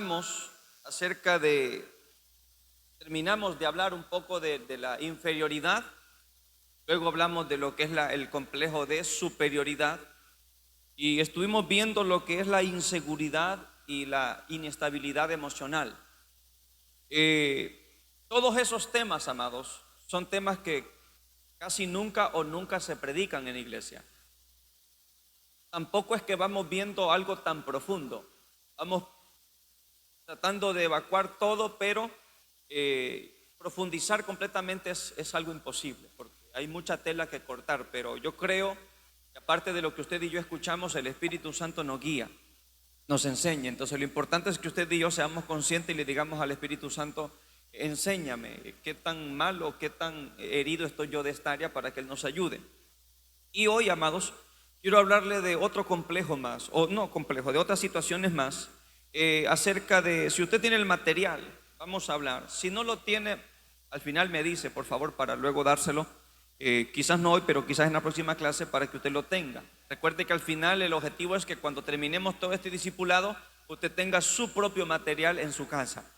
Hablamos acerca de, terminamos de hablar un poco de la inferioridad, luego hablamos de lo que es el complejo de superioridad y estuvimos viendo lo que es la inseguridad y la inestabilidad emocional. Todos esos temas, amados, son temas que casi nunca o nunca se predican en la iglesia. Tampoco es que vamos viendo algo tan profundo, vamos tratando de evacuar todo, pero profundizar completamente es algo imposible, porque hay mucha tela que cortar. Pero yo creo que aparte de lo que usted y yo escuchamos, el Espíritu Santo nos guía, nos enseña. Entonces lo importante es que usted y yo seamos conscientes y le digamos al Espíritu Santo: enséñame qué tan mal o qué tan herido estoy yo de esta área, para que Él nos ayude. Y hoy, amados, quiero hablarle de otro complejo más, o no complejo, de otras situaciones más, acerca de, si usted tiene el material, vamos a hablar. Si no lo tiene, al final me dice, por favor, para luego dárselo. Quizás no hoy, pero quizás en la próxima clase, para que usted lo tenga. Recuerde que al final el objetivo es que cuando terminemos todo este discipulado, usted tenga su propio material en su casa.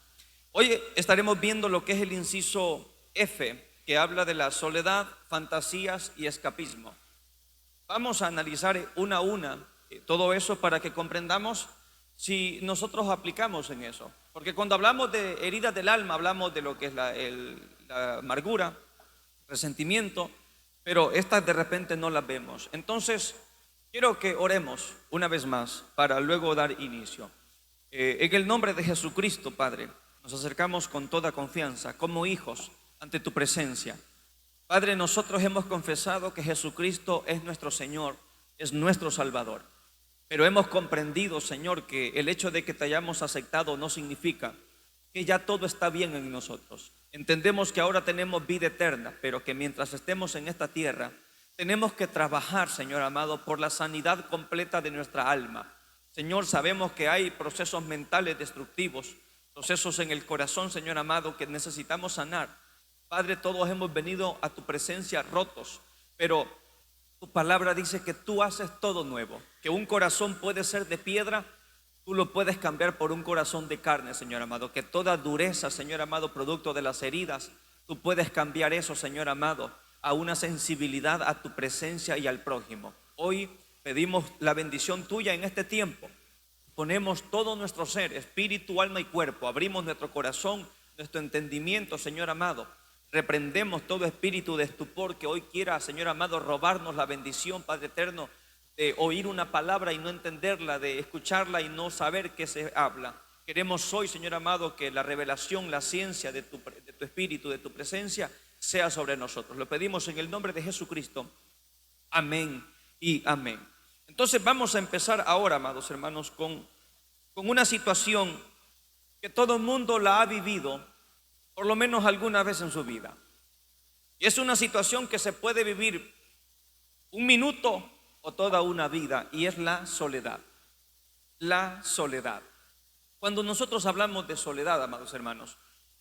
Hoy estaremos viendo lo que es el inciso F, que habla de la soledad, fantasías y escapismo. Vamos a analizar una a una todo eso para que comprendamos si nosotros aplicamos en eso. Porque cuando hablamos de heridas del alma, hablamos de lo que es la amargura, resentimiento, pero estas de repente no las vemos. Entonces, quiero que oremos una vez más para luego dar inicio. En el nombre de Jesucristo, Padre, nos acercamos con toda confianza, como hijos, ante tu presencia. Padre, nosotros hemos confesado que Jesucristo es nuestro Señor, es nuestro Salvador. Pero hemos comprendido, Señor, que el hecho de que te hayamos aceptado no significa que ya todo está bien en nosotros. Entendemos que ahora tenemos vida eterna, pero que mientras estemos en esta tierra, tenemos que trabajar, Señor amado, por la sanidad completa de nuestra alma. Señor, sabemos que hay procesos mentales destructivos, procesos en el corazón, Señor amado, que necesitamos sanar. Padre, todos hemos venido a tu presencia rotos, pero tu palabra dice que tú haces todo nuevo, que un corazón puede ser de piedra, tú lo puedes cambiar por un corazón de carne, Señor amado, que toda dureza, Señor amado, producto de las heridas, tú puedes cambiar eso, Señor amado, a una sensibilidad a tu presencia y al prójimo. Hoy pedimos la bendición tuya en este tiempo. Ponemos todo nuestro ser, espíritu, alma y cuerpo, abrimos nuestro corazón, nuestro entendimiento, Señor amado. Reprendemos todo espíritu de estupor que hoy quiera, Señor amado, robarnos la bendición, Padre eterno, de oír una palabra y no entenderla, de escucharla y no saber qué se habla. Queremos hoy, Señor amado, que la revelación, la ciencia de tu espíritu, de tu presencia, sea sobre nosotros. Lo pedimos en el nombre de Jesucristo. Amén y amén. Entonces vamos a empezar ahora, amados hermanos, con una situación que todo el mundo la ha vivido por lo menos alguna vez en su vida. Y es una situación que se puede vivir un minuto o toda una vida, y es la soledad. La soledad. Cuando nosotros hablamos de soledad, amados hermanos,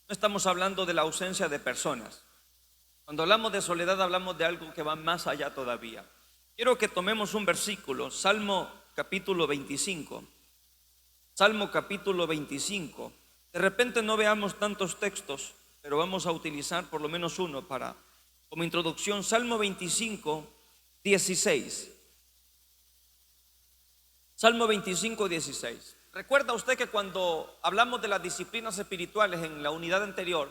no estamos hablando de la ausencia de personas. Cuando hablamos de soledad, hablamos de algo que va más allá todavía. Quiero que tomemos un versículo, Salmo capítulo 25. Salmo capítulo 25. De repente no veamos tantos textos, pero vamos a utilizar por lo menos uno como introducción. Salmo 25, 16. Salmo 25, 16. ¿Recuerda usted que cuando hablamos de las disciplinas espirituales en la unidad anterior,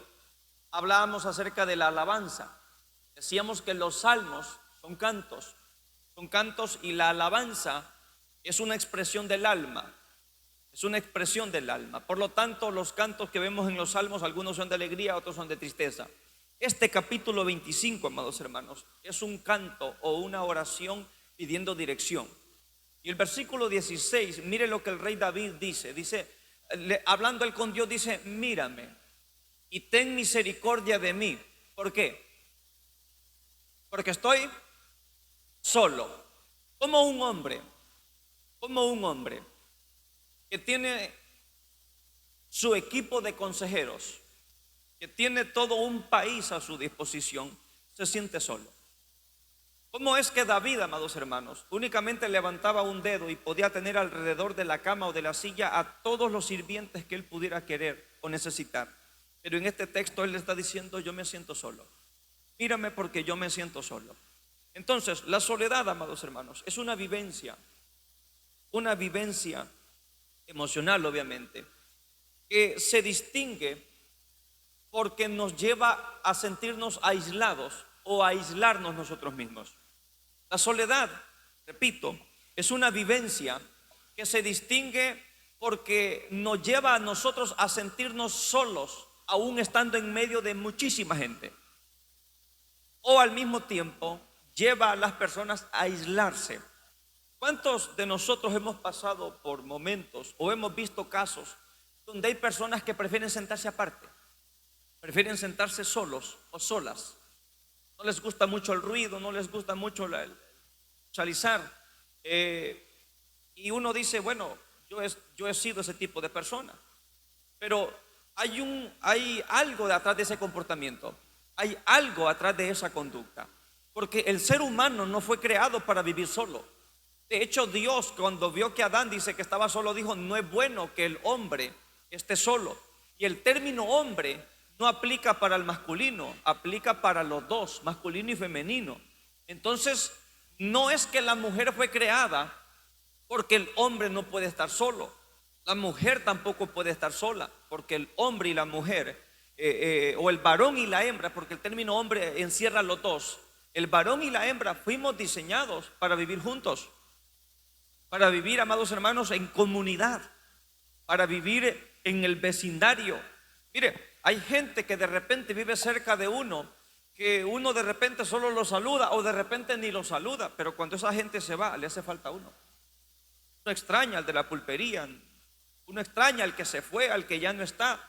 hablábamos acerca de la alabanza? Decíamos que los salmos son cantos y la alabanza es una expresión del alma. Es una expresión del alma. Por lo tanto, los cantos que vemos en los salmos, algunos son de alegría, otros son de tristeza. Este capítulo 25, amados hermanos, es un canto o una oración pidiendo dirección. Y el versículo 16, mire lo que el rey David dice, hablando él con Dios, dice: mírame y ten misericordia de mí. ¿Por qué? Porque estoy solo. Como un hombre que tiene su equipo de consejeros, que tiene todo un país a su disposición, se siente solo. ¿Cómo es que David, amados hermanos, únicamente levantaba un dedo y podía tener alrededor de la cama o de la silla a todos los sirvientes que él pudiera querer o necesitar? Pero en este texto él le está diciendo: yo me siento solo. Mírame porque yo me siento solo. Entonces, la soledad, amados hermanos, es una vivencia emocional, obviamente, que se distingue porque nos lleva a sentirnos aislados o a aislarnos nosotros mismos. La soledad, repito, es una vivencia que se distingue porque nos lleva a nosotros a sentirnos solos, aún estando en medio de muchísima gente. O al mismo tiempo lleva a las personas a aislarse. ¿Cuántos de nosotros hemos pasado por momentos o hemos visto casos donde hay personas que prefieren sentarse aparte, prefieren sentarse solos o solas? No les gusta mucho el ruido, no les gusta mucho el socializar. Y uno dice: bueno, yo he sido ese tipo de persona. Pero hay algo detrás de ese comportamiento, hay algo atrás de esa conducta. Porque el ser humano no fue creado para vivir solo. De hecho, Dios, cuando vio que Adán dice que estaba solo, dijo: no es bueno que el hombre esté solo. Y el término hombre no aplica para el masculino, aplica para los dos, masculino y femenino. Entonces, no es que la mujer fue creada porque el hombre no puede estar solo. La mujer tampoco puede estar sola, porque el hombre y la mujer, o el varón y la hembra, porque el término hombre encierra los dos. El varón y la hembra fuimos diseñados para vivir juntos, para vivir, amados hermanos, en comunidad, para vivir en el vecindario. Mire, hay gente que de repente vive cerca de uno, que uno de repente solo lo saluda o de repente ni lo saluda, pero cuando esa gente se va, le hace falta a uno. Uno extraña al de la pulpería, uno extraña al que se fue, al que ya no está.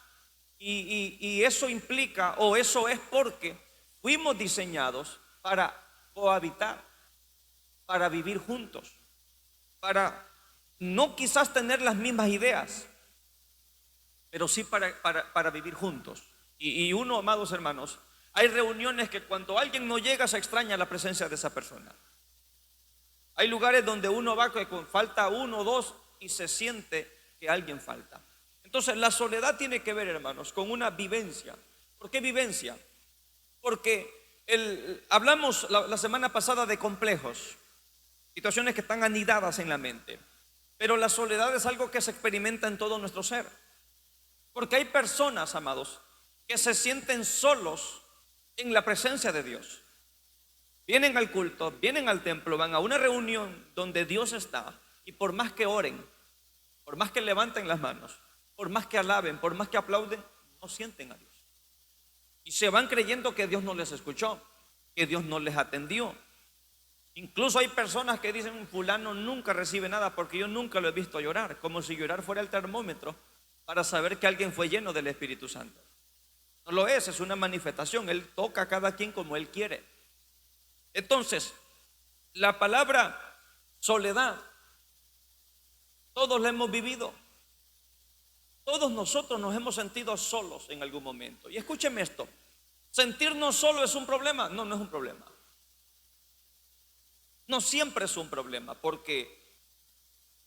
Y eso implica, o eso es porque fuimos diseñados para cohabitar, para vivir juntos, para no quizás tener las mismas ideas, pero sí para vivir juntos. Y uno, amados hermanos, hay reuniones que cuando alguien no llega se extraña la presencia de esa persona. Hay lugares donde uno va que falta uno o dos y se siente que alguien falta. Entonces la soledad tiene que ver, hermanos, con una vivencia. ¿Por qué vivencia? Porque hablamos la semana pasada de complejos, situaciones que están anidadas en la mente. Pero la soledad es algo que se experimenta en todo nuestro ser. Porque hay personas, amados, que se sienten solos en la presencia de Dios. Vienen al culto, vienen al templo, van a una reunión donde Dios está, y por más que oren, por más que levanten las manos, por más que alaben, por más que aplauden, no sienten a Dios. Y se van creyendo que Dios no les escuchó, que Dios no les atendió. Incluso hay personas que dicen: fulano nunca recibe nada porque yo nunca lo he visto llorar, como si llorar fuera el termómetro para saber que alguien fue lleno del Espíritu Santo. No lo es una manifestación. Él toca a cada quien como Él quiere. Entonces, la palabra soledad, todos la hemos vivido. Todos nosotros nos hemos sentido solos en algún momento. Y escúcheme esto: ¿sentirnos solos es un problema? No, no es un problema. No siempre es un problema, porque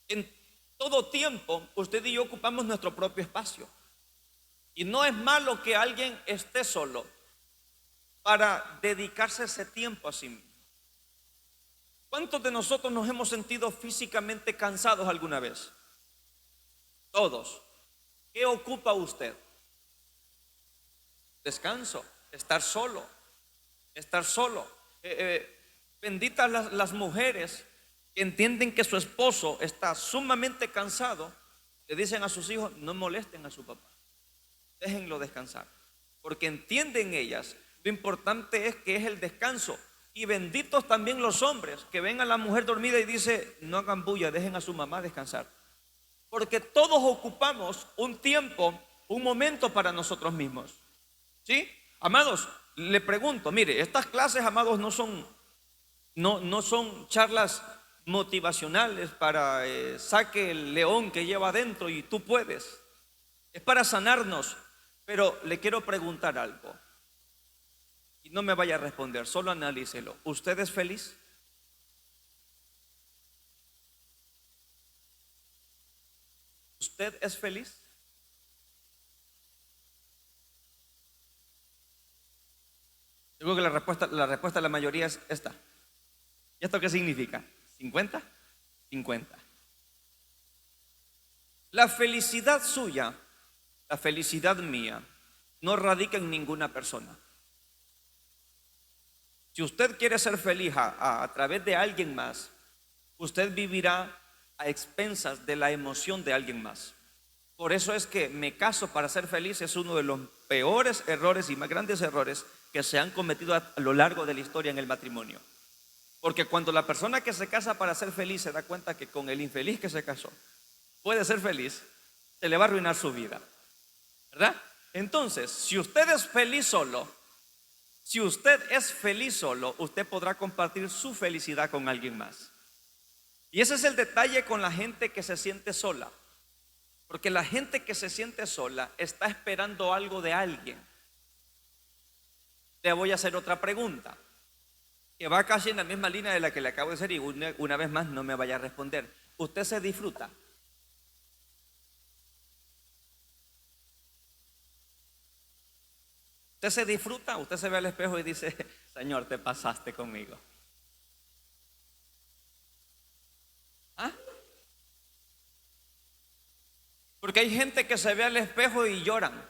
en todo tiempo usted y yo ocupamos nuestro propio espacio. Y no es malo que alguien esté solo para dedicarse ese tiempo a sí mismo. ¿Cuántos de nosotros nos hemos sentido físicamente cansados alguna vez? Todos. ¿Qué ocupa usted? Descanso, estar solo, estar solo. Benditas las mujeres que entienden que su esposo está sumamente cansado, le dicen a sus hijos: no molesten a su papá, déjenlo descansar, porque entienden ellas lo importante es que es el descanso. Y benditos también los hombres que ven a la mujer dormida y dicen: no hagan bulla, dejen a su mamá descansar. Porque todos ocupamos un tiempo, un momento para nosotros mismos. ¿Sí? Amados, le pregunto, mire, estas clases, amados, no son charlas motivacionales para saque el león que lleva adentro y tú puedes. Es para sanarnos. Pero le quiero preguntar algo. Y no me vaya a responder, solo analícelo. ¿Usted es feliz? ¿Usted es feliz? Yo creo que la respuesta de la mayoría es esta. ¿Y esto qué significa? ¿50? 50. La felicidad suya, la felicidad mía, no radica en ninguna persona. Si usted quiere ser feliz a través de alguien más, usted vivirá a expensas de la emoción de alguien más. Por eso es que me caso para ser feliz es uno de los peores errores y más grandes errores que se han cometido a lo largo de la historia en el matrimonio. Porque cuando la persona que se casa para ser feliz se da cuenta que con el infeliz que se casó puede ser feliz, se le va a arruinar su vida, ¿verdad? Entonces, si usted es feliz solo, usted podrá compartir su felicidad con alguien más. Y ese es el detalle con la gente que se siente sola. Porque la gente que se siente sola está esperando algo de alguien. Le voy a hacer otra pregunta, que va casi en la misma línea de la que le acabo de hacer, y una vez más no me vaya a responder. ¿Usted se disfruta? ¿Usted se disfruta? Usted se ve al espejo y dice: Señor, te pasaste conmigo. ¿Ah? Porque hay gente que se ve al espejo y lloran.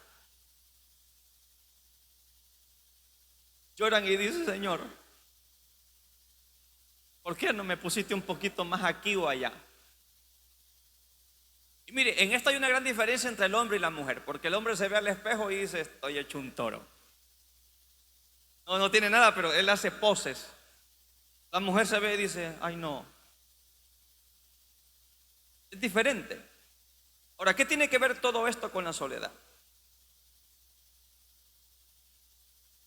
Lloran y dicen: Señor, ¿por qué no me pusiste un poquito más aquí o allá? Y mire, en esto hay una gran diferencia entre el hombre y la mujer. Porque el hombre se ve al espejo y dice: estoy hecho un toro. No tiene nada, pero él hace poses. La mujer se ve y dice: ay, no. Es diferente. Ahora, ¿qué tiene que ver todo esto con la soledad?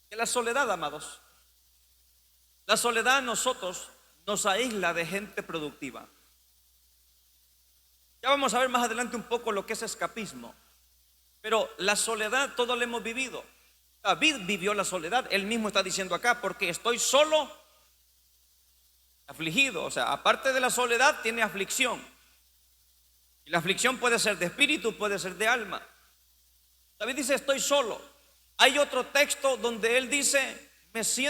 Que la soledad, amados, la soledad a nosotros nos aísla de gente productiva. Ya vamos a ver más adelante un poco lo que es escapismo. Pero la soledad todos la hemos vivido. David vivió la soledad. Él mismo está diciendo acá: porque estoy solo, afligido. O sea, aparte de la soledad tiene aflicción. Y la aflicción puede ser de espíritu, puede ser de alma. David dice: estoy solo. Hay otro texto donde él dice: no sé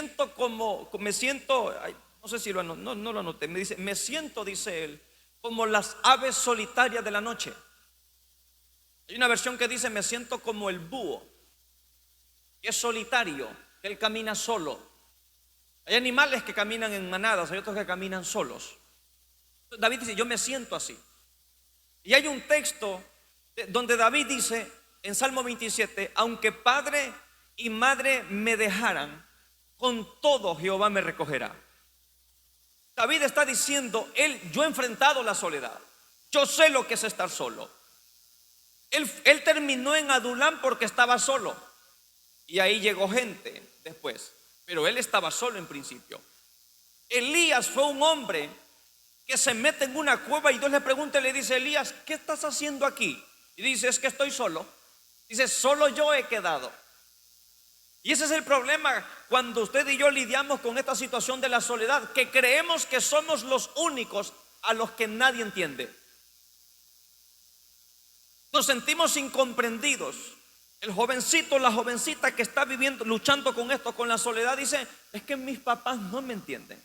si no lo anoté, me siento, dice él, como las aves solitarias de la noche. Hay una versión que dice: me siento como el búho, que es solitario, que él camina solo. Hay animales que caminan en manadas, hay otros que caminan solos. David dice: yo me siento así. Y hay un texto donde David dice en Salmo 27: aunque padre y madre me dejaran, con todo Jehová me recogerá. David está diciendo: yo he enfrentado la soledad, yo sé lo que es estar solo. Él terminó en Adulán porque estaba solo, y ahí llegó gente después, pero él estaba solo en principio. Elías fue un hombre que se mete en una cueva y Dios le pregunta y le dice: Elías, ¿qué estás haciendo aquí? Y dice: es que estoy solo. Dice: solo yo he quedado. Y ese es el problema cuando usted y yo lidiamos con esta situación de la soledad, que creemos que somos los únicos a los que nadie entiende. Nos sentimos incomprendidos. El jovencito, la jovencita que está viviendo, luchando con esto, con la soledad, dice: es que mis papás no me entienden,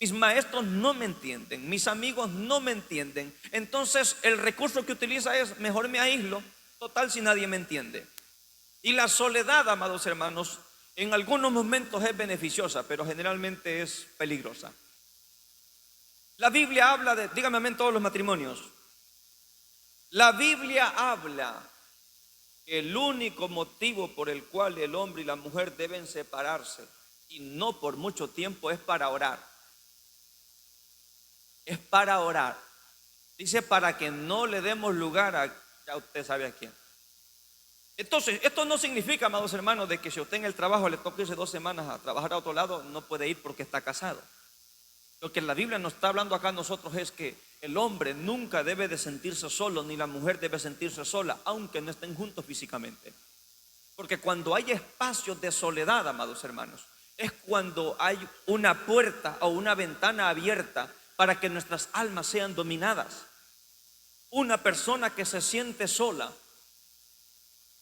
mis maestros no me entienden, mis amigos no me entienden. Entonces el recurso que utiliza es: mejor me aíslo, total si nadie me entiende. Y la soledad, amados hermanos, en algunos momentos es beneficiosa, pero generalmente es peligrosa. La Biblia habla de, dígame amén todos los matrimonios, la Biblia habla que el único motivo por el cual el hombre y la mujer deben separarse, y no por mucho tiempo, es para orar. Es para orar. Dice: para que no le demos lugar a, ya usted sabe a quién. Entonces, esto no significa, amados hermanos, de que si usted en el trabajo le toca irse 2 semanas a trabajar a otro lado, no puede ir porque está casado. Lo que la Biblia nos está hablando acá a nosotros es que el hombre nunca debe de sentirse solo, ni la mujer debe sentirse sola, aunque no estén juntos físicamente. Porque cuando hay espacios de soledad, amados hermanos, es cuando hay una puerta o una ventana abierta para que nuestras almas sean dominadas. una persona que se siente sola,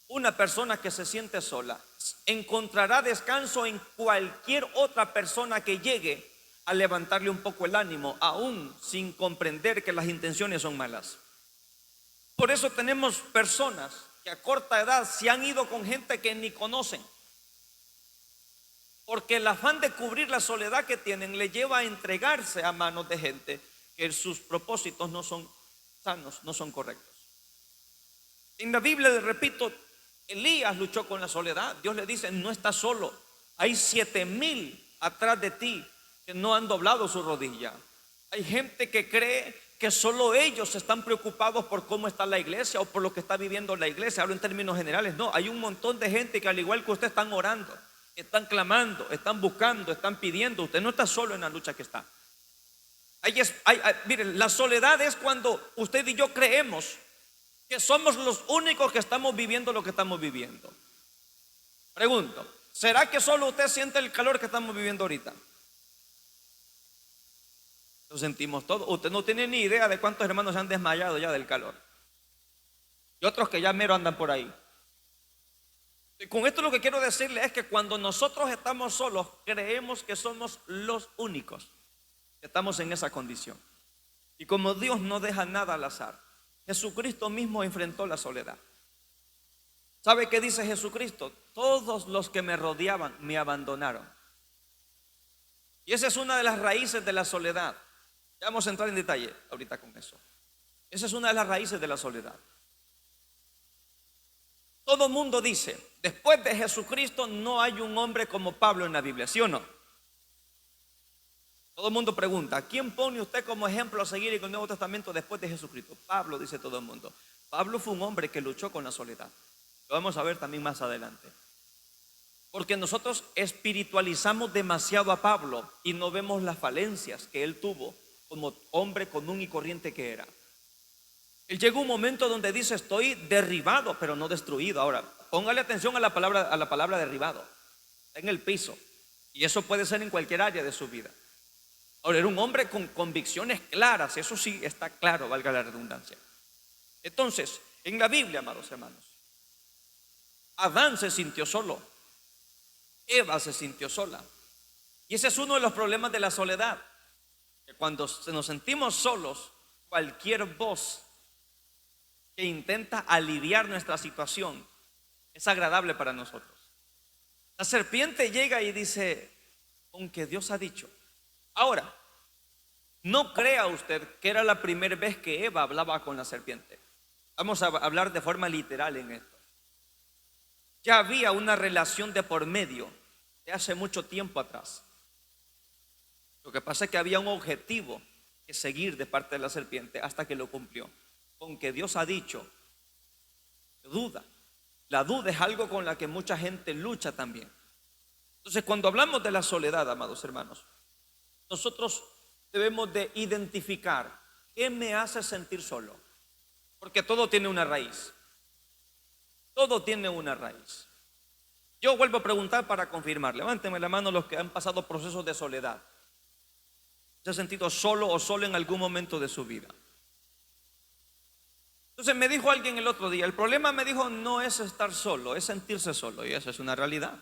una persona que se siente sola, encontrará descanso en cualquier otra persona que llegue a levantarle un poco el ánimo, aún sin comprender que las intenciones son malas. Por eso tenemos personas que a corta edad se han ido con gente que ni conocen, porque el afán de cubrir la soledad que tienen le lleva a entregarse a manos de gente que sus propósitos no son sanos, no son correctos. En la Biblia, les repito, Elías luchó con la soledad. Dios le dice: no estás solo, hay 7,000 atrás de ti que no han doblado su rodilla. Hay gente que cree que solo ellos están preocupados por cómo está la iglesia o por lo que está viviendo la iglesia. Hablo en términos generales. No, hay un montón de gente que al igual que usted están orando, están clamando, están buscando, están pidiendo. Usted no está solo en la lucha que está. Miren, la soledad es cuando usted y yo creemos que somos los únicos que estamos viviendo lo que estamos viviendo. Pregunto, ¿será que solo usted siente el calor que estamos viviendo ahorita? Lo sentimos todos. Usted no tiene ni idea de cuántos hermanos se han desmayado ya del calor, y otros que ya mero andan por ahí. Y con esto lo que quiero decirle es que cuando nosotros estamos solos, creemos que somos los únicos que estamos en esa condición. Y como Dios no deja nada al azar, Jesucristo mismo enfrentó la soledad. ¿Sabe qué dice Jesucristo? Todos los que me rodeaban me abandonaron. Y esa es una de las raíces de la soledad. Ya vamos a entrar en detalle ahorita con eso. Esa es una de las raíces de la soledad. Todo mundo dice, después de Jesucristo no hay un hombre como Pablo en la Biblia, ¿sí o no? Todo el mundo pregunta, ¿a quién pone usted como ejemplo a seguir en el Nuevo Testamento después de Jesucristo? Pablo, dice todo el mundo. Pablo fue un hombre que luchó con la soledad. Lo vamos a ver también más adelante. Porque nosotros espiritualizamos demasiado a Pablo y no vemos las falencias que él tuvo como hombre común y corriente que era. Él llegó a un momento donde dice: estoy derribado pero no destruido. Ahora, póngale atención a la palabra derribado. Está en el piso. Y eso puede ser en cualquier área de su vida. Ahora, era un hombre con convicciones claras. Eso sí está claro, valga la redundancia. Entonces, en la Biblia, amados hermanos, Adán se sintió solo, Eva se sintió sola. Y ese es uno de los problemas de la soledad, que cuando nos sentimos solos, cualquier voz que intenta aliviar nuestra situación es agradable para nosotros. La serpiente llega y dice: aunque Dios ha dicho. Ahora, no crea usted que era la primera vez que Eva hablaba con la serpiente. Vamos a hablar de forma literal en esto. Ya había una relación de por medio de hace mucho tiempo atrás. Lo que pasa es que había un objetivo que seguir de parte de la serpiente hasta que lo cumplió. Con que Dios ha dicho, duda. La duda es algo con la que mucha gente lucha también. Entonces, cuando hablamos de la soledad, amados hermanos, nosotros debemos de identificar qué me hace sentir solo. Porque todo tiene una raíz. Todo tiene una raíz. Yo vuelvo a preguntar para confirmar. Levánteme la mano los que han pasado procesos de soledad. ¿Se ha sentido solo o solo en algún momento de su vida? Entonces me dijo alguien el otro día, el problema, me dijo, no es estar solo, es sentirse solo. Y eso es una realidad.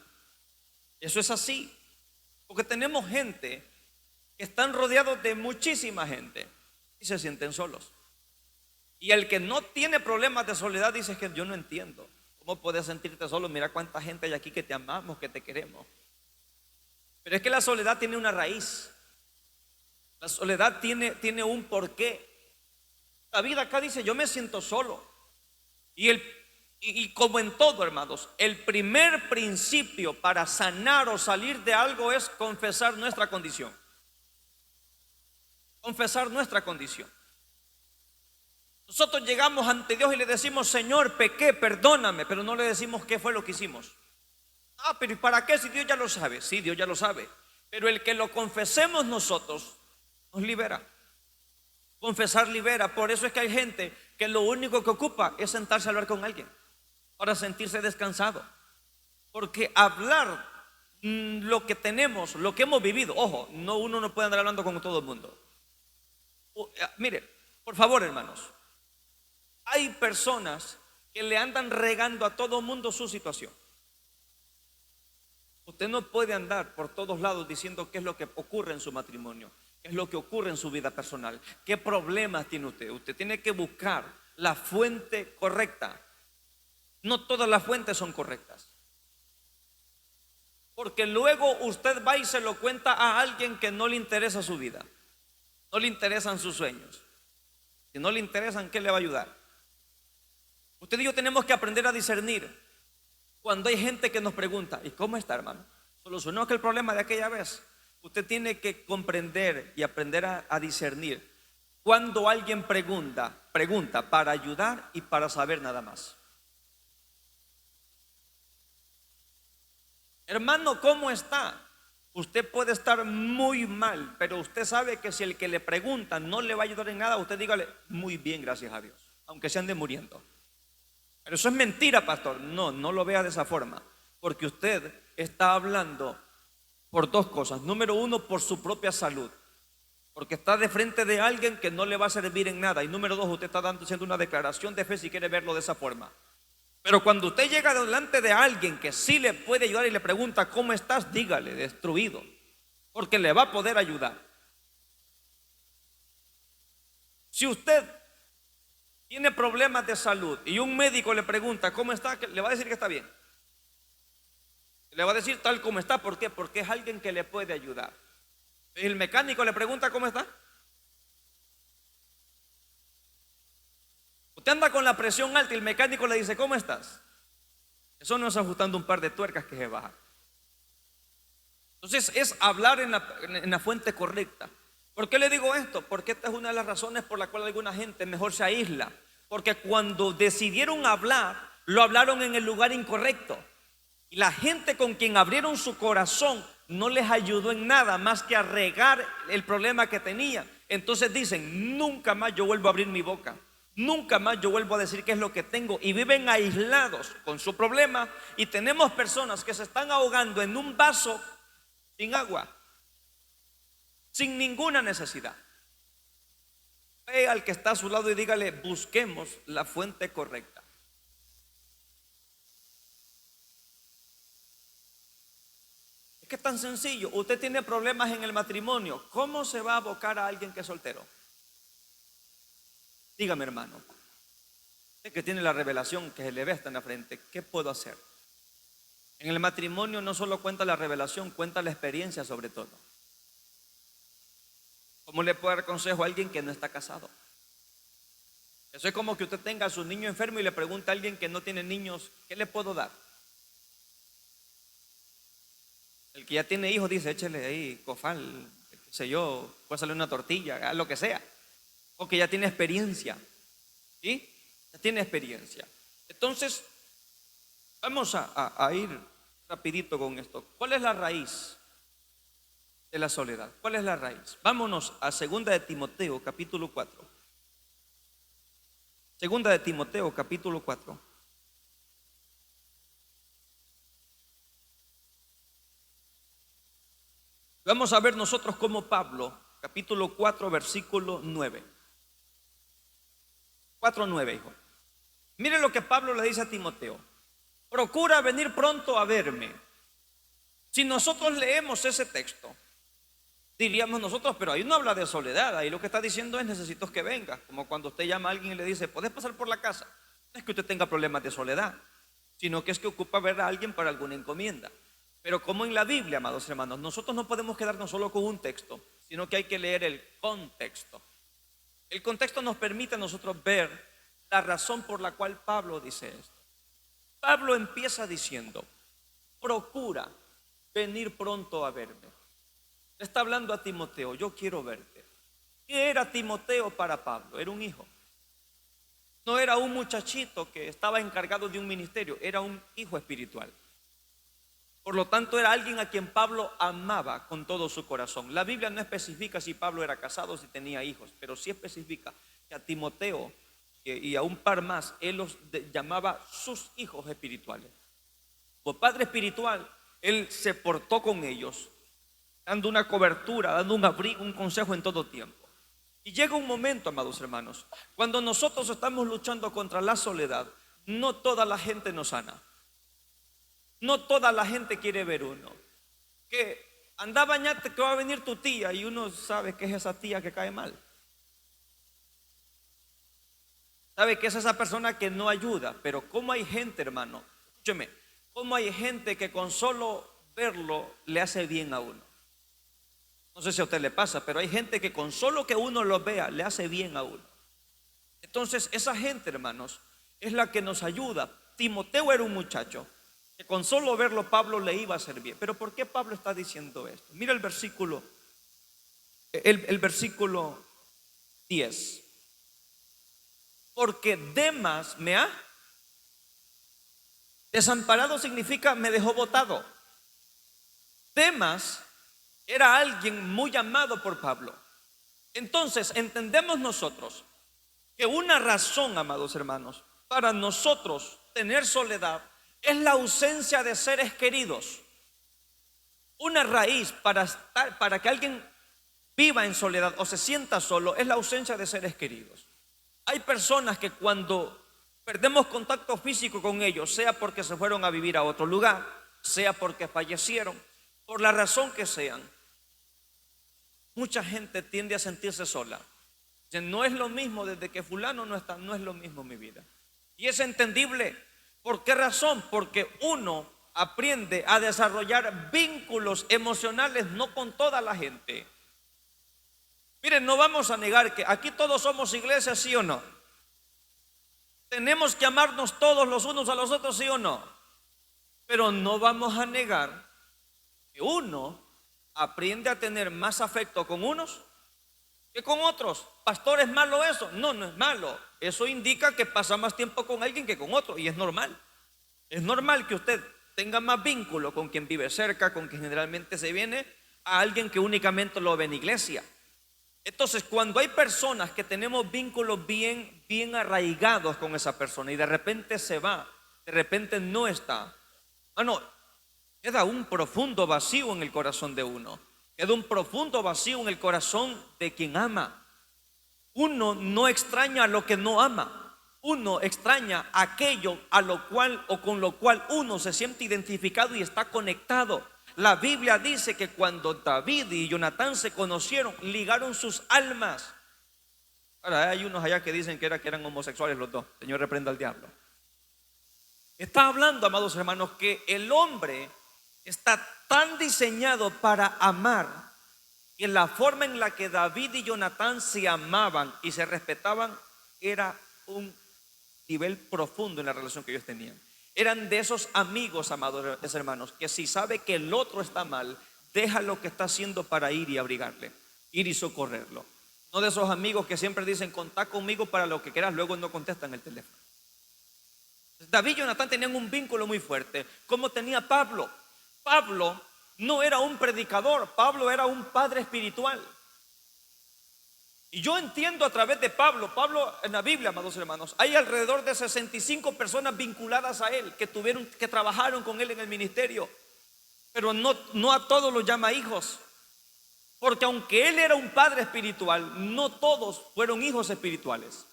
Eso es así. Porque tenemos gente que están rodeados de muchísima gente y se sienten solos. Y el que no tiene problemas de soledad dice: que yo no entiendo. ¿Cómo puedes sentirte solo? Mira cuánta gente hay aquí que te amamos, que te queremos. Pero es que la soledad tiene una raíz. La soledad tiene un porqué. David acá dice: yo me siento solo. Y como en todo, hermanos, el primer principio para sanar o salir de algo es confesar nuestra condición. Confesar nuestra condición. Nosotros llegamos ante Dios y le decimos: Señor, pequé, perdóname, pero no le decimos qué fue lo que hicimos. Pero ¿y para qué si Dios ya lo sabe? Sí, Dios ya lo sabe. Pero el que lo confesemos nosotros nos libera. Confesar libera. Por eso es que hay gente que lo único que ocupa es sentarse a hablar con alguien para sentirse descansado. Porque hablar lo que tenemos, lo que hemos vivido, ojo, uno no puede andar hablando con todo el mundo. Mire, por favor, hermanos, Hay personas que le andan regando a todo mundo su situación. Usted no puede andar por todos lados diciendo qué es lo que ocurre en su matrimonio, qué es lo que ocurre en su vida personal, qué problemas tiene usted. Usted tiene que buscar la fuente correcta. No todas las fuentes son correctas, porque luego usted va y se lo cuenta a alguien que no le interesa su vida, no le interesan sus sueños. Si no le interesan, ¿qué le va a ayudar? Usted y yo tenemos que aprender a discernir cuando hay gente que nos pregunta: ¿y cómo está, hermano? ¿Solucionó aquel problema de aquella vez? Usted tiene que comprender y aprender a discernir cuando alguien pregunta para ayudar y para saber nada más. Hermano, ¿cómo está? Usted puede estar muy mal, pero usted sabe que si el que le pregunta no le va a ayudar en nada, usted dígale: muy bien, gracias a Dios, aunque se ande muriendo. Pero eso es mentira, pastor. No, no lo vea de esa forma, porque usted está hablando por dos cosas. Número uno, por su propia salud, porque está de frente de alguien que no le va a servir en nada. Y número dos, usted está haciendo una declaración de fe, si quiere verlo de esa forma. Pero cuando usted llega delante de alguien que sí le puede ayudar y le pregunta: ¿cómo estás?, dígale: destruido, porque le va a poder ayudar. Si usted tiene problemas de salud y un médico le pregunta: ¿cómo está?, le va a decir que está bien. Le va a decir tal como está. ¿Por qué? Porque es alguien que le puede ayudar. El mecánico le pregunta: ¿cómo está? Usted anda con la presión alta y el mecánico le dice: ¿cómo estás? Eso no es ajustando un par de tuercas que se baja. Entonces es hablar en la fuente correcta. ¿Por qué le digo esto? Porque esta es una de las razones por la cual alguna gente mejor se aísla. Porque cuando decidieron hablar, lo hablaron en el lugar incorrecto. Y la gente con quien abrieron su corazón no les ayudó en nada más que a regar el problema que tenían. Entonces dicen: nunca más yo vuelvo a abrir mi boca, nunca más yo vuelvo a decir qué es lo que tengo. Y viven aislados con su problema. Y tenemos personas que se están ahogando en un vaso sin agua, sin ninguna necesidad. Ve al que está a su lado y dígale: busquemos la fuente correcta. Es que es tan sencillo. Usted tiene problemas en el matrimonio, ¿cómo se va a abocar a alguien que es soltero? Dígame, hermano, usted que tiene la revelación que se le ve hasta en la frente, ¿qué puedo hacer? En el matrimonio no solo cuenta la revelación, cuenta la experiencia sobre todo. ¿Cómo le puedo dar consejo a alguien que no está casado? Eso es como que usted tenga a su niño enfermo y le pregunta a alguien que no tiene niños: ¿qué le puedo dar? El que ya tiene hijos dice: échele ahí cofal, qué sé yo, puede salir una tortilla, lo que sea. Porque ya tiene experiencia, ¿sí? Ya tiene experiencia. Entonces, vamos a ir rapidito con esto. ¿Cuál es la raíz de la soledad? ¿Cuál es la raíz? Vámonos a 2 de Timoteo, capítulo 4. 2 de Timoteo, capítulo 4. Vamos a ver nosotros cómo Pablo, capítulo 4, versículo 9. 4:9, hijo. Mire lo que Pablo le dice a Timoteo: procura venir pronto a verme. Si nosotros leemos ese texto, diríamos nosotros: pero ahí no habla de soledad, ahí lo que está diciendo es: necesito que venga. Como cuando usted llama a alguien y le dice: ¿puedes pasar por la casa? No es que usted tenga problemas de soledad, sino que es que ocupa ver a alguien para alguna encomienda. Pero como en la Biblia, amados hermanos, nosotros no podemos quedarnos solo con un texto, sino que hay que leer el contexto. El contexto nos permite a nosotros ver la razón por la cual Pablo dice esto. Pablo empieza diciendo: procura venir pronto a verme. Le está hablando a Timoteo: yo quiero verte. ¿Qué era Timoteo para Pablo? Era un hijo. No era un muchachito que estaba encargado de un ministerio, era un hijo espiritual. Por lo tanto, era alguien a quien Pablo amaba con todo su corazón. La Biblia no especifica si Pablo era casado o si tenía hijos, pero sí especifica que a Timoteo y a un par más, él los llamaba sus hijos espirituales. Como padre espiritual, él se portó con ellos, dando una cobertura, dando un abrigo, un consejo en todo tiempo. Y llega un momento, amados hermanos, cuando nosotros estamos luchando contra la soledad, no toda la gente nos sana. No toda la gente quiere ver uno. Que anda a bañarte que va a venir tu tía y uno sabe que es esa tía que cae mal. Sabe que es esa persona que no ayuda. Pero cómo hay gente, hermano, escúcheme, cómo hay gente que con solo verlo le hace bien a uno. No sé si a usted le pasa, pero hay gente que con solo que uno lo vea le hace bien a uno. Entonces esa gente, hermanos, es la que nos ayuda. Timoteo era un muchacho que con solo verlo Pablo le iba a hacer bien. Pero ¿por qué Pablo está diciendo esto? Mira el versículo, el versículo 10. Porque Demas me ha desamparado, significa me dejó botado. Demas era alguien muy amado por Pablo. Entonces entendemos nosotros que una razón, amados hermanos, para nosotros tener soledad es la ausencia de seres queridos. Una raíz para que alguien viva en soledad o se sienta solo es la ausencia de seres queridos. Hay personas que cuando perdemos contacto físico con ellos, sea porque se fueron a vivir a otro lugar, sea porque fallecieron, por la razón que sean, mucha gente tiende a sentirse sola. No es lo mismo desde que fulano no está, no es lo mismo mi vida. Y es entendible. ¿Por qué razón? Porque uno aprende a desarrollar vínculos emocionales no con toda la gente. Miren, no vamos a negar que aquí todos somos iglesia, ¿sí o no? Tenemos que amarnos todos los unos a los otros, ¿sí o no? Pero no vamos a negar que uno aprende a tener más afecto con unos que con otros. Pastor, ¿es malo eso? No, no es malo. Eso indica que pasa más tiempo con alguien que con otro, y es normal. Es normal que usted tenga más vínculo con quien vive cerca, con quien generalmente se viene, a alguien que únicamente lo ve en iglesia. Entonces, cuando hay personas que tenemos vínculos bien arraigados con esa persona y de repente se va, de repente no está, queda un profundo vacío en el corazón de uno. Queda un profundo vacío en el corazón de quien ama. Uno no extraña lo que no ama. Uno extraña aquello a lo cual o con lo cual uno se siente identificado y está conectado. La Biblia dice que cuando David y Jonatán se conocieron, ligaron sus almas. Ahora hay unos allá que dicen que eran homosexuales los dos. Señor, reprenda al diablo. Está hablando, amados hermanos, que el hombre está tan diseñado para amar, que la forma en la que David y Jonatán se amaban y se respetaban era un nivel profundo en la relación que ellos tenían. Eran de esos amigos, amados hermanos, que si sabe que el otro está mal, deja lo que está haciendo para ir y abrigarle, ir y socorrerlo. No de esos amigos que siempre dicen, contá conmigo para lo que quieras, luego no contestan el teléfono. David y Jonatán tenían un vínculo muy fuerte, como tenía Pablo. Pablo no era un predicador, Pablo era un padre espiritual. Y yo entiendo a través de Pablo en la Biblia, amados hermanos, hay alrededor de 65 personas vinculadas a él, que trabajaron con él en el ministerio. Pero no a todos los llama hijos, porque aunque él era un padre espiritual, no todos fueron hijos espirituales.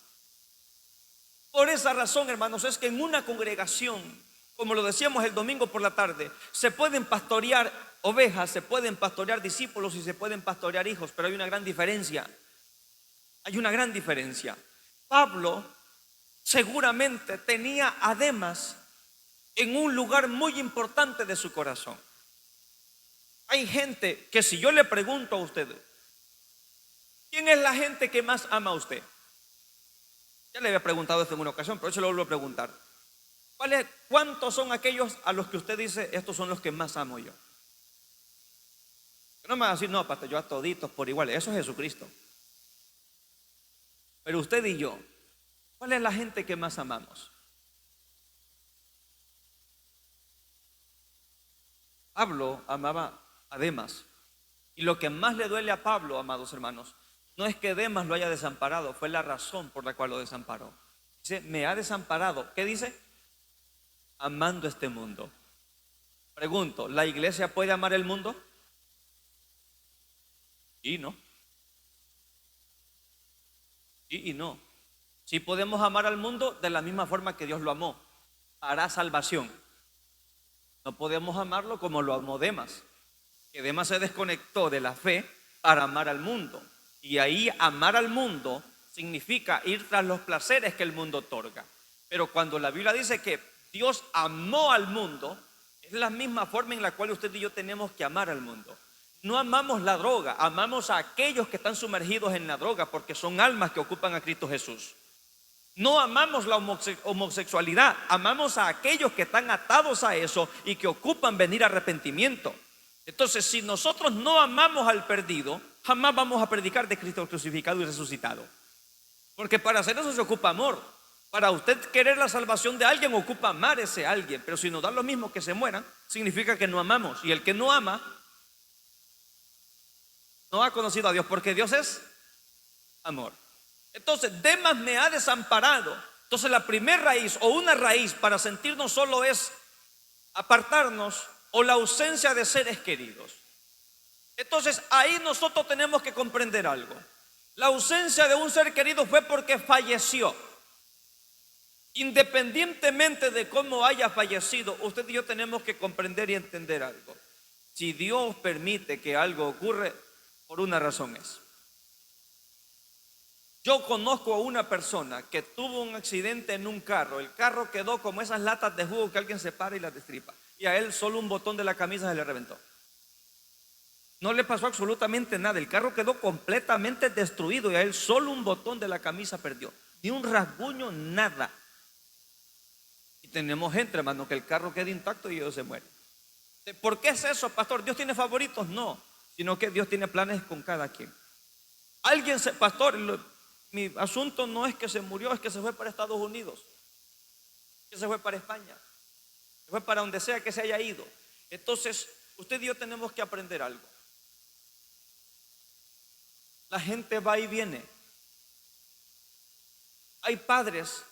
Por esa razón, hermanos, es que en una congregación, como lo decíamos el domingo por la tarde, se pueden pastorear ovejas, se pueden pastorear discípulos y se pueden pastorear hijos, pero hay una gran diferencia. Hay una gran diferencia. Pablo seguramente tenía a Demas en un lugar muy importante de su corazón. Hay gente que si yo le pregunto a ustedes, ¿quién es la gente que más ama a usted? Ya le había preguntado esto en una ocasión, pero yo se lo vuelvo a preguntar. ¿Cuántos son aquellos a los que usted dice, estos son los que más amo yo? No me va a decir, no, pastor, yo a toditos por igual. Eso es Jesucristo. Pero usted y yo, ¿cuál es la gente que más amamos? Pablo amaba a Demas. Y lo que más le duele a Pablo, amados hermanos, no es que Demas lo haya desamparado, fue la razón por la cual lo desamparó. Dice, me ha desamparado. ¿Qué dice? Amando este mundo. Pregunto, ¿la iglesia puede amar el mundo? Y no. Y no. Sí podemos amar al mundo de la misma forma que Dios lo amó, para salvación. No podemos amarlo como lo amó Demas, que Demas se desconectó de la fe para amar al mundo. Y ahí amar al mundo significa ir tras los placeres que el mundo otorga. Pero cuando la Biblia dice que Dios amó al mundo, es la misma forma en la cual usted y yo tenemos que amar al mundo. No amamos la droga, amamos a aquellos que están sumergidos en la droga, porque son almas que ocupan a Cristo Jesús. No amamos la homosexualidad, amamos a aquellos que están atados a eso y que ocupan venir a arrepentimiento. Entonces, si nosotros no amamos al perdido, jamás vamos a predicar de Cristo crucificado y resucitado. Porque para hacer eso se ocupa amor. Para usted querer la salvación de alguien, ocupa amar a ese alguien. Pero si nos da lo mismo que se mueran, significa que no amamos. Y el que no ama, no ha conocido a Dios, porque Dios es amor. Entonces, Demas me ha desamparado. Entonces, la primera raíz o una raíz para sentirnos solo es apartarnos o la ausencia de seres queridos. Entonces, ahí nosotros tenemos que comprender algo. La ausencia de un ser querido fue porque falleció. Independientemente de cómo haya fallecido, usted y yo tenemos que comprender y entender algo. Si Dios permite que algo ocurra, por una razón es. Yo conozco a una persona que tuvo un accidente en un carro. El carro quedó como esas latas de jugo que alguien se para y las destripa. Y a él solo un botón de la camisa se le reventó. No le pasó absolutamente nada. El carro quedó completamente destruido y a él solo un botón de la camisa perdió. Ni un rasguño, nada. Y tenemos gente, hermano, que el carro queda intacto y ellos se mueren. ¿Por qué es eso, pastor? ¿Dios tiene favoritos? No, sino que Dios tiene planes con cada quien. Pastor, mi asunto no es que se murió, es que se fue para Estados Unidos, que se fue para España, se fue para donde sea que se haya ido. Entonces, usted y yo tenemos que aprender algo. La gente va y viene. Hay padres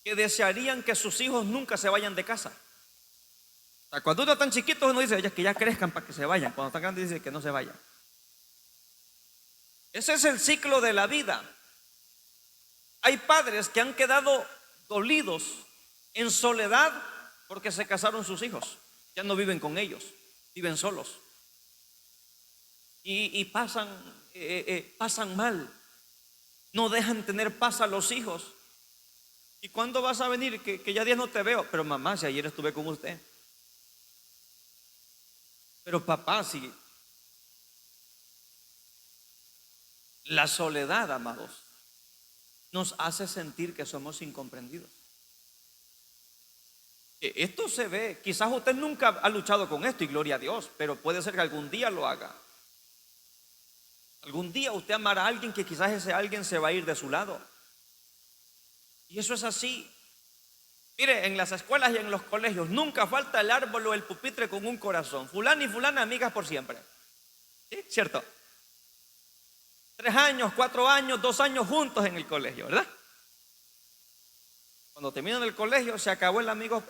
que desearían que sus hijos nunca se vayan de casa. O sea, cuando uno está tan chiquito, uno dice que ya crezcan para que se vayan. Cuando están grandes, dice que no se vayan. Ese es el ciclo de la vida. Hay padres que han quedado dolidos en soledad porque se casaron sus hijos. Ya no viven con ellos, viven solos. Y pasan mal. No dejan tener paz a los hijos. ¿Y cuándo vas a venir? Que ya días no te veo. Pero mamá, si ayer estuve con usted. Pero papá, si la soledad, amados, nos hace sentir que somos incomprendidos. Esto se ve, quizás usted nunca ha luchado con esto y gloria a Dios, pero puede ser que algún día lo haga. Algún día usted amará a alguien que quizás ese alguien se va a ir de su lado. Y eso es así. Mire, en las escuelas y en los colegios nunca falta el árbol o el pupitre con un corazón. Fulano y fulana, amigas por siempre. ¿Sí? ¿Cierto? 3 años, 4 años, 2 años juntos en el colegio, ¿verdad? Cuando terminan el colegio se acabó el amigo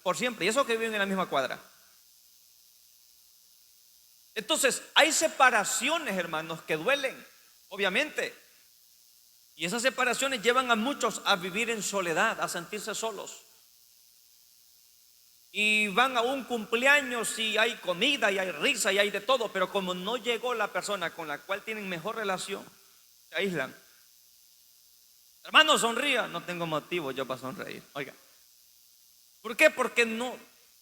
por siempre. Y eso que viven en la misma cuadra. Entonces hay separaciones, hermanos, que duelen, obviamente. Y esas separaciones llevan a muchos a vivir en soledad, a sentirse solos. Y van a un cumpleaños y hay comida y hay risa y hay de todo, pero como no llegó la persona con la cual tienen mejor relación, se aíslan. Hermano, sonría. No tengo motivo yo para sonreír. Oiga, ¿por qué? Porque no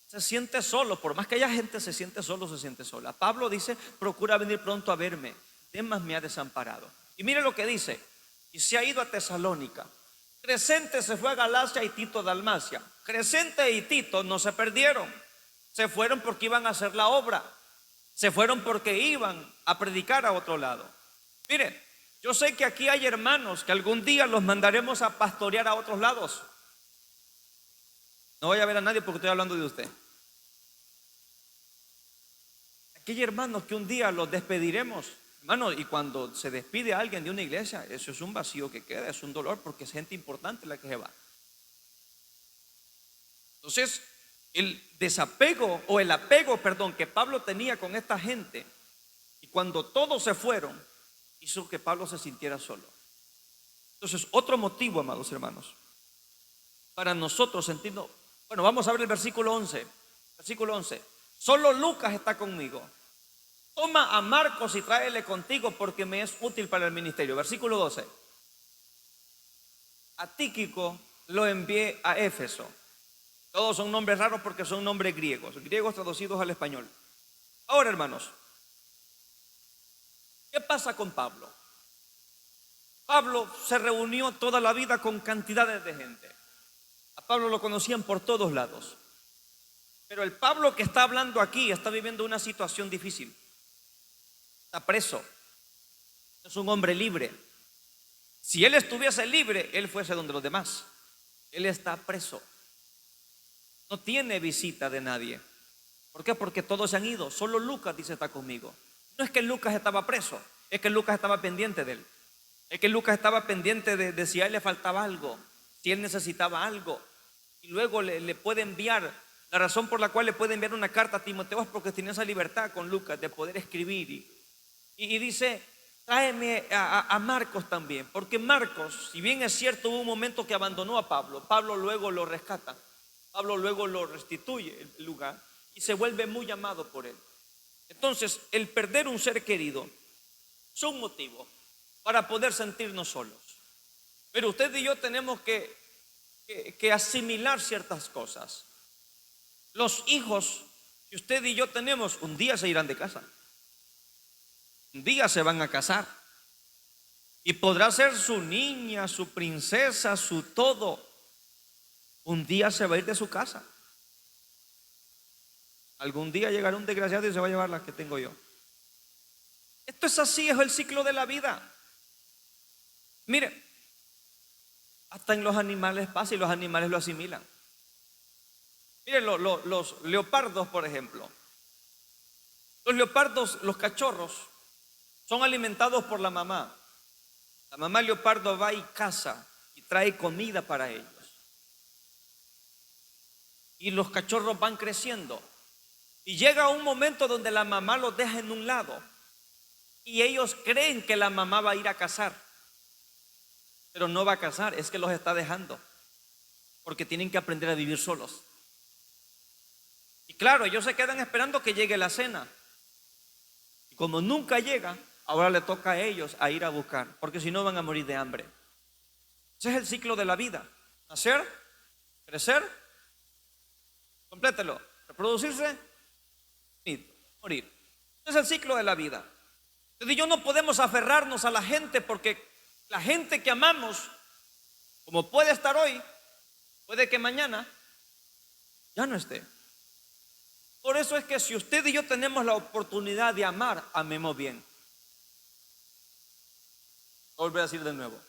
se siente solo. Por más que haya gente, se siente solo, se siente sola. Pablo dice: procura venir pronto a verme. Demas me ha desamparado. Y mire lo que dice: y se ha ido a Tesalónica. Crescente se fue a Galacia y Tito a Dalmacia. Crescente y Tito no se perdieron. Se fueron porque iban a hacer la obra. Se fueron porque iban a predicar a otro lado. Mire, yo sé que aquí hay hermanos que algún día los mandaremos a pastorear a otros lados. No voy a ver a nadie porque estoy hablando de usted. Aquí hay hermanos que un día los despediremos. Hermano, y cuando se despide a alguien de una iglesia, eso es un vacío que queda, es un dolor, porque es gente importante la que se va. Entonces, el desapego o el apego, perdón, que Pablo tenía con esta gente, y cuando todos se fueron, hizo que Pablo se sintiera solo. Entonces, otro motivo, amados hermanos, para nosotros sentirnos, bueno, vamos a ver el versículo 11. Versículo 11. Solo Lucas está conmigo. Toma a Marcos y tráele contigo porque me es útil para el ministerio. Versículo 12. A Tíquico lo envié a Éfeso. Todos son nombres raros porque son nombres griegos traducidos al español. Ahora, hermanos, ¿qué pasa con Pablo? Pablo se reunió toda la vida con cantidades de gente. A Pablo lo conocían por todos lados. Pero el Pablo que está hablando aquí está viviendo una situación difícil. Está preso. Es un hombre libre. Si él estuviese libre, él fuese donde los demás. Él está preso. No tiene visita de nadie. ¿Por qué? Porque todos se han ido. Solo Lucas dice está conmigo. No es que Lucas estaba preso, es que Lucas estaba pendiente de él. Es que Lucas estaba pendiente de si a él le faltaba algo, si él necesitaba algo. Y luego le puede enviar, la razón por la cual le puede enviar una carta a Timoteo es porque tiene esa libertad con Lucas de poder escribir. Y dice, tráeme a Marcos también, porque Marcos, si bien es cierto, hubo un momento que abandonó a Pablo, Pablo luego lo rescata, Pablo luego lo restituye el lugar y se vuelve muy amado por él. Entonces, el perder un ser querido es un motivo para poder sentirnos solos. Pero usted y yo tenemos que asimilar ciertas cosas. Los hijos que usted y yo tenemos, un día se irán de casa. Un día se van a casar. Y podrá ser su niña, su princesa, su todo. Un día se va a ir de su casa. Algún día llegará un desgraciado y se va a llevar la que tengo yo. Esto es así, es el ciclo de la vida. Mire, hasta en los animales pasa y los animales lo asimilan. Mire, los leopardos, por ejemplo. Los leopardos, los cachorros, son alimentados por la mamá. La mamá leopardo va y caza y trae comida para ellos. Y los cachorros van creciendo. Y llega un momento donde la mamá los deja en un lado. Y ellos creen que la mamá va a ir a cazar. Pero no va a cazar, es que los está dejando. Porque tienen que aprender a vivir solos. Y claro, ellos se quedan esperando que llegue la cena. Y como nunca llega, ahora le toca a ellos a ir a buscar. Porque si no van a morir de hambre. Ese es el ciclo de la vida. Nacer, crecer, complételo, reproducirse y morir. Ese es el ciclo de la vida. Entonces yo no podemos aferrarnos a la gente porque la gente que amamos, como puede estar hoy, puede que mañana ya no esté. Por eso es que si usted y yo tenemos la oportunidad de amar, amemos bien. Volver a decir de nuevo.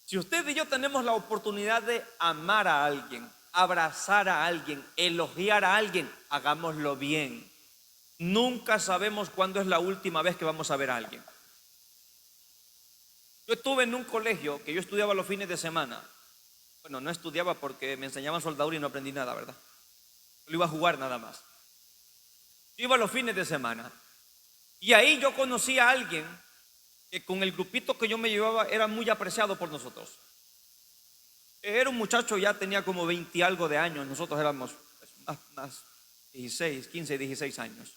Si usted y yo tenemos la oportunidad de amar a alguien, abrazar a alguien, elogiar a alguien, hagámoslo bien. Nunca sabemos cuándo es la última vez que vamos a ver a alguien. Yo estuve en un colegio que yo estudiaba los fines de semana. Bueno, no estudiaba porque me enseñaban soldadura y no aprendí nada, ¿verdad? Yo iba a jugar nada más. Yo iba los fines de semana. Y ahí yo conocí a alguien que con el grupito que yo me llevaba era muy apreciado por nosotros. Era un muchacho, ya tenía como 20 y algo de años. Nosotros éramos más 16, 15, 16 años.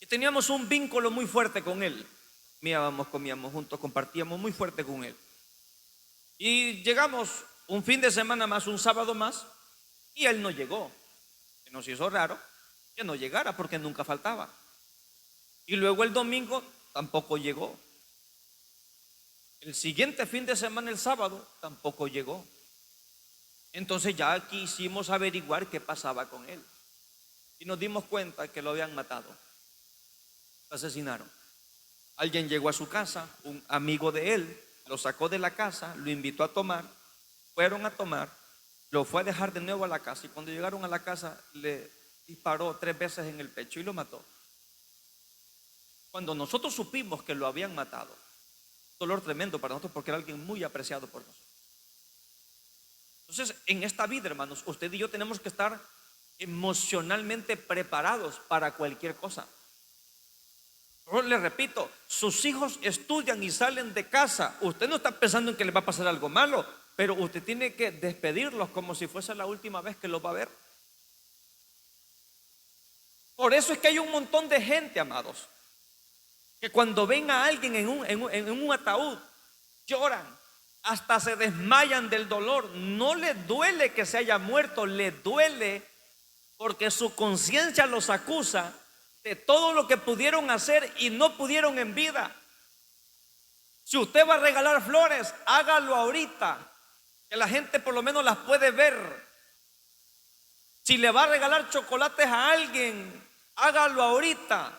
Y teníamos un vínculo muy fuerte con él. Comíamos juntos, compartíamos muy fuerte con él. Y llegamos un fin de semana más, un sábado más, y él no llegó. Que nos hizo raro que no llegara porque nunca faltaba. Y luego el domingo tampoco llegó. El siguiente fin de semana, el sábado, tampoco llegó. Entonces ya quisimos averiguar qué pasaba con él. Y nos dimos cuenta que lo habían matado. Lo asesinaron. Alguien llegó a su casa, un amigo de él, lo sacó de la casa, lo invitó a tomar, fueron a tomar, lo fue a dejar de nuevo a la casa y cuando llegaron a la casa le disparó 3 veces en el pecho y lo mató. Cuando nosotros supimos que lo habían matado, dolor tremendo para nosotros porque era alguien muy apreciado por nosotros. Entonces, en esta vida, hermanos, usted y yo tenemos que estar emocionalmente preparados para cualquier cosa. Pero le repito, sus hijos estudian y salen de casa. Usted no está pensando en que les va a pasar algo malo, pero usted tiene que despedirlos como si fuese la última vez que los va a ver. Por eso es que hay un montón de gente, amados, que cuando ven a alguien en un ataúd, lloran, hasta se desmayan del dolor. No les duele que se haya muerto, les duele porque su conciencia los acusa de todo lo que pudieron hacer y no pudieron en vida. Si usted va a regalar flores, hágalo ahorita, que la gente por lo menos las puede ver. Si le va a regalar chocolates a alguien, hágalo ahorita.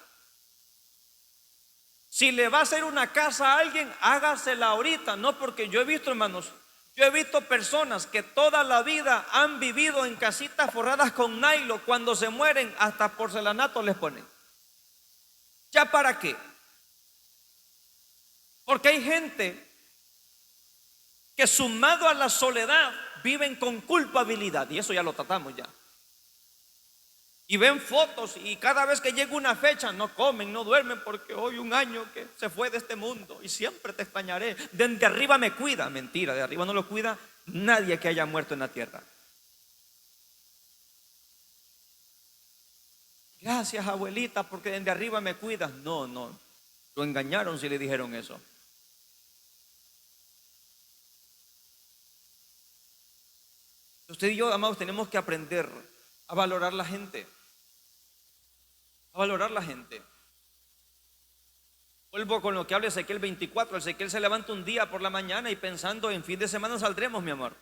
Si le va a hacer una casa a alguien, hágasela ahorita. No, porque yo he visto, hermanos, yo he visto personas que toda la vida han vivido en casitas forradas con nylon. Cuando se mueren, hasta porcelanato les ponen. ¿Ya para qué? Porque hay gente que, sumado a la soledad, viven con culpabilidad. Y eso ya lo tratamos ya. Y ven fotos y cada vez que llega una fecha no comen, no duermen, porque hoy un año que se fue de este mundo y siempre te extrañaré. Desde arriba me cuida. Mentira, de arriba no lo cuida nadie que haya muerto en la tierra. Gracias, abuelita, porque desde arriba me cuidas. No, lo engañaron si le dijeron eso. Usted y yo, amados, tenemos que aprender a valorar la gente. A valorar la gente. Vuelvo con lo que habla Ezequiel 24. Ezequiel se levanta un día por la mañana y pensando en fin de semana saldremos, mi amor.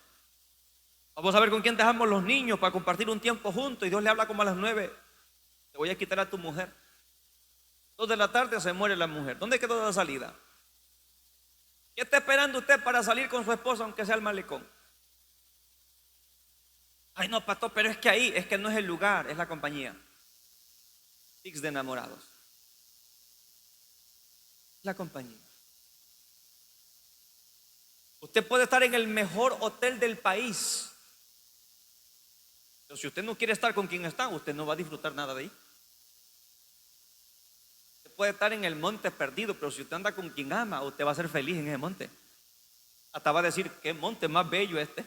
Vamos a ver con quién dejamos los niños para compartir un tiempo juntos. Y Dios le habla como a las 9. Te voy a quitar a tu mujer. 2 de la tarde se muere la mujer. ¿Dónde quedó la salida? ¿Qué está esperando usted para salir con su esposa, aunque sea al malecón? Ay, no, pastor, pero es que ahí, es que no es el lugar, es la compañía. Six de enamorados. La compañía. Usted puede estar en el mejor hotel del país, pero si usted no quiere estar con quien está, usted no va a disfrutar nada de ahí. Usted puede estar en el monte perdido, pero si usted anda con quien ama, usted va a ser feliz en ese monte. Hasta va a decir, qué monte más bello este.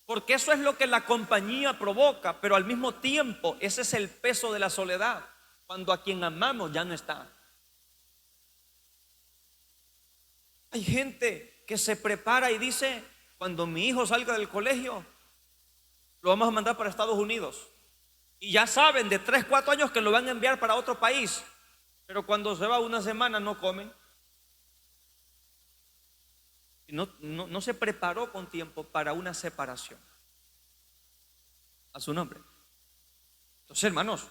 Porque eso es lo que la compañía provoca, pero al mismo tiempo ese es el peso de la soledad, cuando a quien amamos ya no está. Hay gente que se prepara y dice, cuando mi hijo salga del colegio, lo vamos a mandar para Estados Unidos. Y ya saben de 3, 4 años que lo van a enviar para otro país, pero cuando se va una semana no comen. No se preparó con tiempo para una separación. A su nombre. Entonces, hermanos,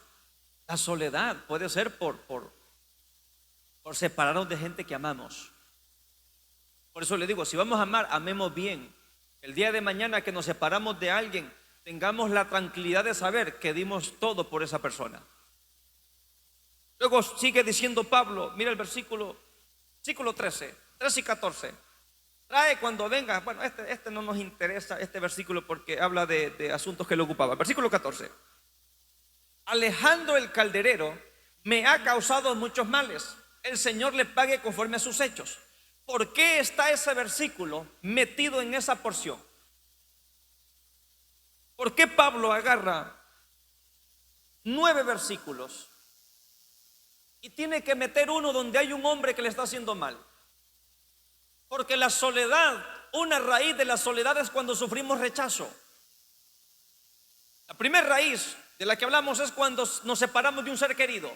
la soledad puede ser por separarnos de gente que amamos. Por eso le digo, si vamos a amar, amemos bien. El día de mañana que nos separamos de alguien, tengamos la tranquilidad de saber que dimos todo por esa persona. Luego sigue diciendo Pablo, mira el versículo 13 y 14. Trae cuando venga, bueno, este no nos interesa, este versículo, porque habla de asuntos que le ocupaban. Versículo 14. Alejandro el calderero me ha causado muchos males. El Señor le pague conforme a sus hechos. ¿Por qué está ese versículo metido en esa porción? ¿Por qué Pablo agarra 9 versículos y tiene que meter uno donde hay un hombre que le está haciendo mal? Porque la soledad, una raíz de la soledad es cuando sufrimos rechazo. La primera raíz de la que hablamos es cuando nos separamos de un ser querido,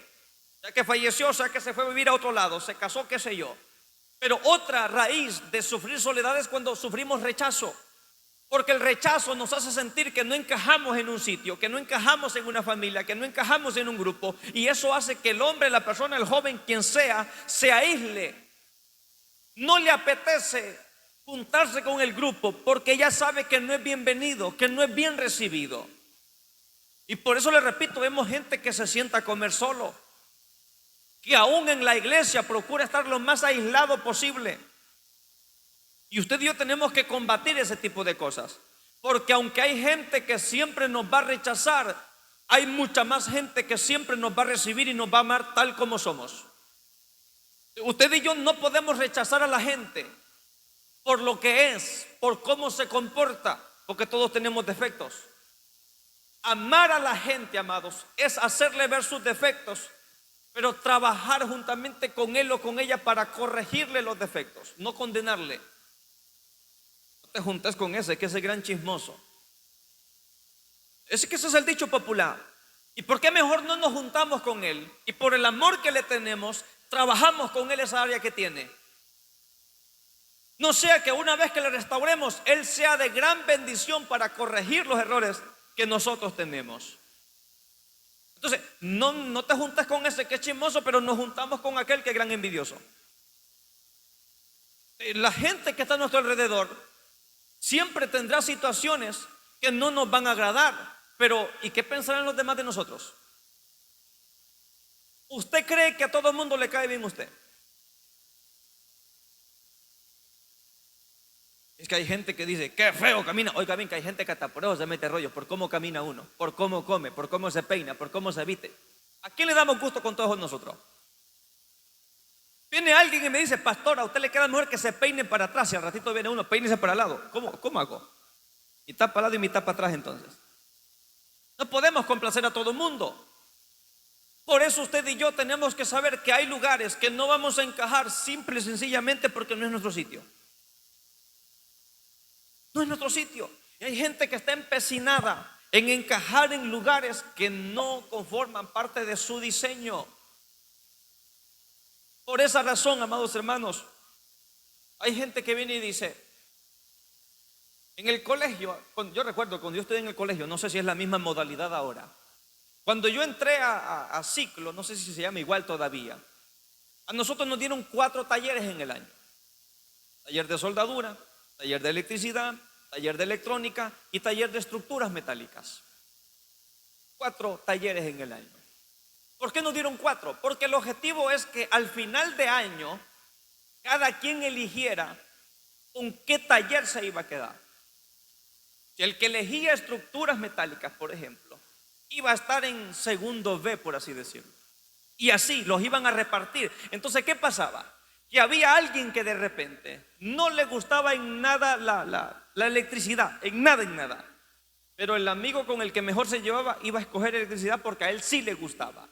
ya que falleció, ya que se fue a vivir a otro lado, se casó, qué sé yo. Pero otra raíz de sufrir soledad es cuando sufrimos rechazo, porque el rechazo nos hace sentir que no encajamos en un sitio, que no encajamos en una familia, que no encajamos en un grupo, y eso hace que el hombre, la persona, el joven, quien sea, se aísle. No le apetece juntarse con el grupo porque ya sabe que no es bienvenido, que no es bien recibido. Y por eso le repito, vemos gente que se sienta a comer solo, que aún en la iglesia procura estar lo más aislado posible. Y usted y yo tenemos que combatir ese tipo de cosas, porque aunque hay gente que siempre nos va a rechazar, hay mucha más gente que siempre nos va a recibir y nos va a amar tal como somos. Usted y yo no podemos rechazar a la gente por lo que es, por cómo se comporta, porque todos tenemos defectos. Amar a la gente, amados, es hacerle ver sus defectos, pero trabajar juntamente con él o con ella para corregirle los defectos, no condenarle. No te juntes con ese, que ese gran chismoso. Es que ese es el dicho popular. ¿Y por qué mejor no nos juntamos con él? Y por el amor que le tenemos, trabajamos con él esa área que tiene. No sea que una vez que le restauremos, él sea de gran bendición para corregir los errores que nosotros tenemos. Entonces, no te juntas con ese que es chismoso, pero nos juntamos con aquel que es gran envidioso. La gente que está a nuestro alrededor siempre tendrá situaciones que no nos van a agradar. Pero, ¿y qué pensarán los demás de nosotros? ¿Usted cree que a todo el mundo le cae bien usted? Es que hay gente que dice, qué feo camina. Oiga bien, que hay gente que hasta por eso se mete rollo, por cómo camina uno, por cómo come, por cómo se peina, por cómo se viste. ¿A quién le damos gusto con todos nosotros? Viene alguien y me dice, pastor, a usted le queda mejor que se peine para atrás. Y al ratito viene uno, peínese para el lado. ¿Cómo hago? Mitad para el lado y mitad para atrás entonces. No podemos complacer a todo el mundo. Por eso usted y yo tenemos que saber que hay lugares que no vamos a encajar simple y sencillamente porque no es nuestro sitio. No es nuestro sitio. Y hay gente que está empecinada en encajar en lugares que no conforman parte de su diseño. Por esa razón, amados hermanos, hay gente que viene y dice, en el colegio, yo recuerdo cuando yo estuve en el colegio, no sé si es la misma modalidad ahora. Cuando yo entré a ciclo, no sé si se llama igual todavía, a nosotros nos dieron 4 talleres en el año. Taller de soldadura, taller de electricidad, taller de electrónica y taller de estructuras metálicas. 4 talleres en el año. ¿Por qué nos dieron 4? Porque el objetivo es que al final de año cada quien eligiera con qué taller se iba a quedar. El que elegía estructuras metálicas, por ejemplo, iba a estar en segundo B, por así decirlo. Y así los iban a repartir. Entonces, ¿qué pasaba? Que había alguien que de repente no le gustaba en nada la electricidad, en nada. Pero el amigo con el que mejor se llevaba iba a escoger electricidad porque a él sí le gustaba.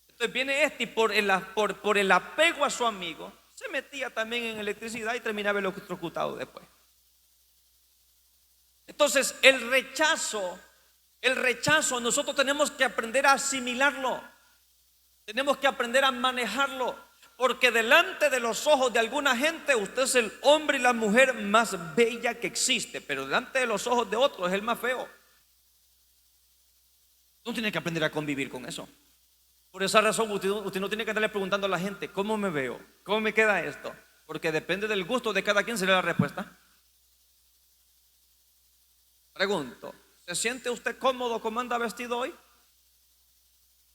Entonces viene este y por el apego a su amigo, se metía también en electricidad y terminaba electrocutado después. Entonces el rechazo, nosotros tenemos que aprender a asimilarlo. Tenemos que aprender a manejarlo. Porque delante de los ojos de alguna gente usted es el hombre y la mujer más bella que existe, pero delante de los ojos de otros es el más feo. Uno tiene que aprender a convivir con eso. Por esa razón usted no tiene que andarle preguntando a la gente, ¿cómo me veo? ¿Cómo me queda esto? Porque depende del gusto de cada quien será la respuesta. Pregunto, ¿se siente usted cómodo como anda vestido hoy?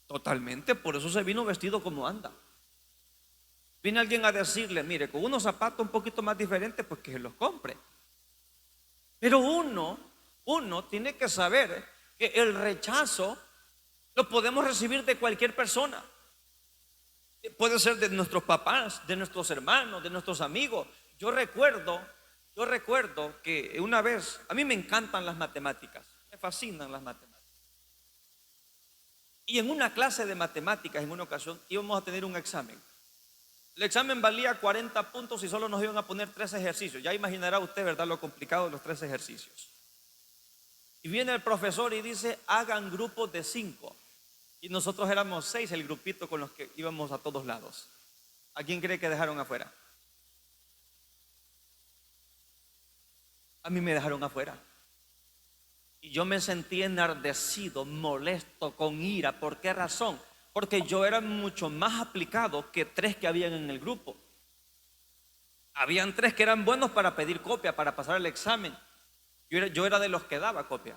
Totalmente, por eso se vino vestido como anda. Viene alguien a decirle, mire, con unos zapatos un poquito más diferentes, pues que se los compre. Pero uno tiene que saber que el rechazo lo podemos recibir de cualquier persona. Puede ser de nuestros papás, de nuestros hermanos, de nuestros amigos. Yo recuerdo que una vez, a mí me encantan las matemáticas, me fascinan las matemáticas. Y en una clase de matemáticas, en una ocasión, íbamos a tener un examen. El examen valía 40 puntos y solo nos iban a poner 3 ejercicios. Ya imaginará usted, ¿verdad?, lo complicado de los 3 ejercicios. Y viene el profesor y dice, hagan grupos de 5. Y nosotros éramos 6, el grupito con los que íbamos a todos lados. ¿A quién cree que dejaron afuera? A mí me dejaron afuera. Y yo me sentí enardecido, molesto, con ira. ¿Por qué razón? Porque yo era mucho más aplicado que 3 que habían en el grupo. Habían 3 que eran buenos para pedir copia, para pasar el examen. Yo era de los que daba copia.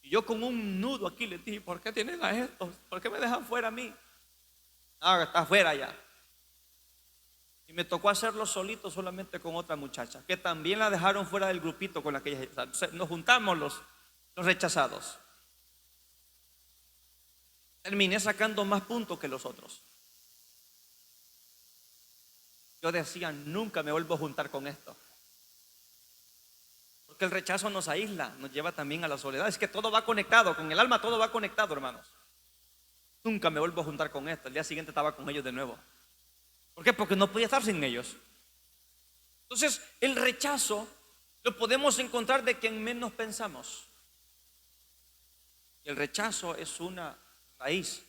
Y yo con un nudo aquí le dije, ¿por qué tienen a estos? ¿Por qué me dejan fuera a mí? Ah, está fuera ya. Y me tocó hacerlo solito solamente con otra muchacha, que también la dejaron fuera del grupito con la que ella. Nos juntamos los rechazados. terminé sacando más puntos que los otros. Yo decía, nunca me vuelvo a juntar con esto. Porque el rechazo nos aísla, nos lleva también a la soledad. Es que todo va conectado, con el alma todo va conectado, hermanos. Nunca me vuelvo a juntar con esto. El día siguiente estaba con ellos de nuevo. ¿Por qué? Porque no podía estar sin ellos. Entonces, el rechazo lo podemos encontrar de quien menos pensamos. El rechazo es una raíz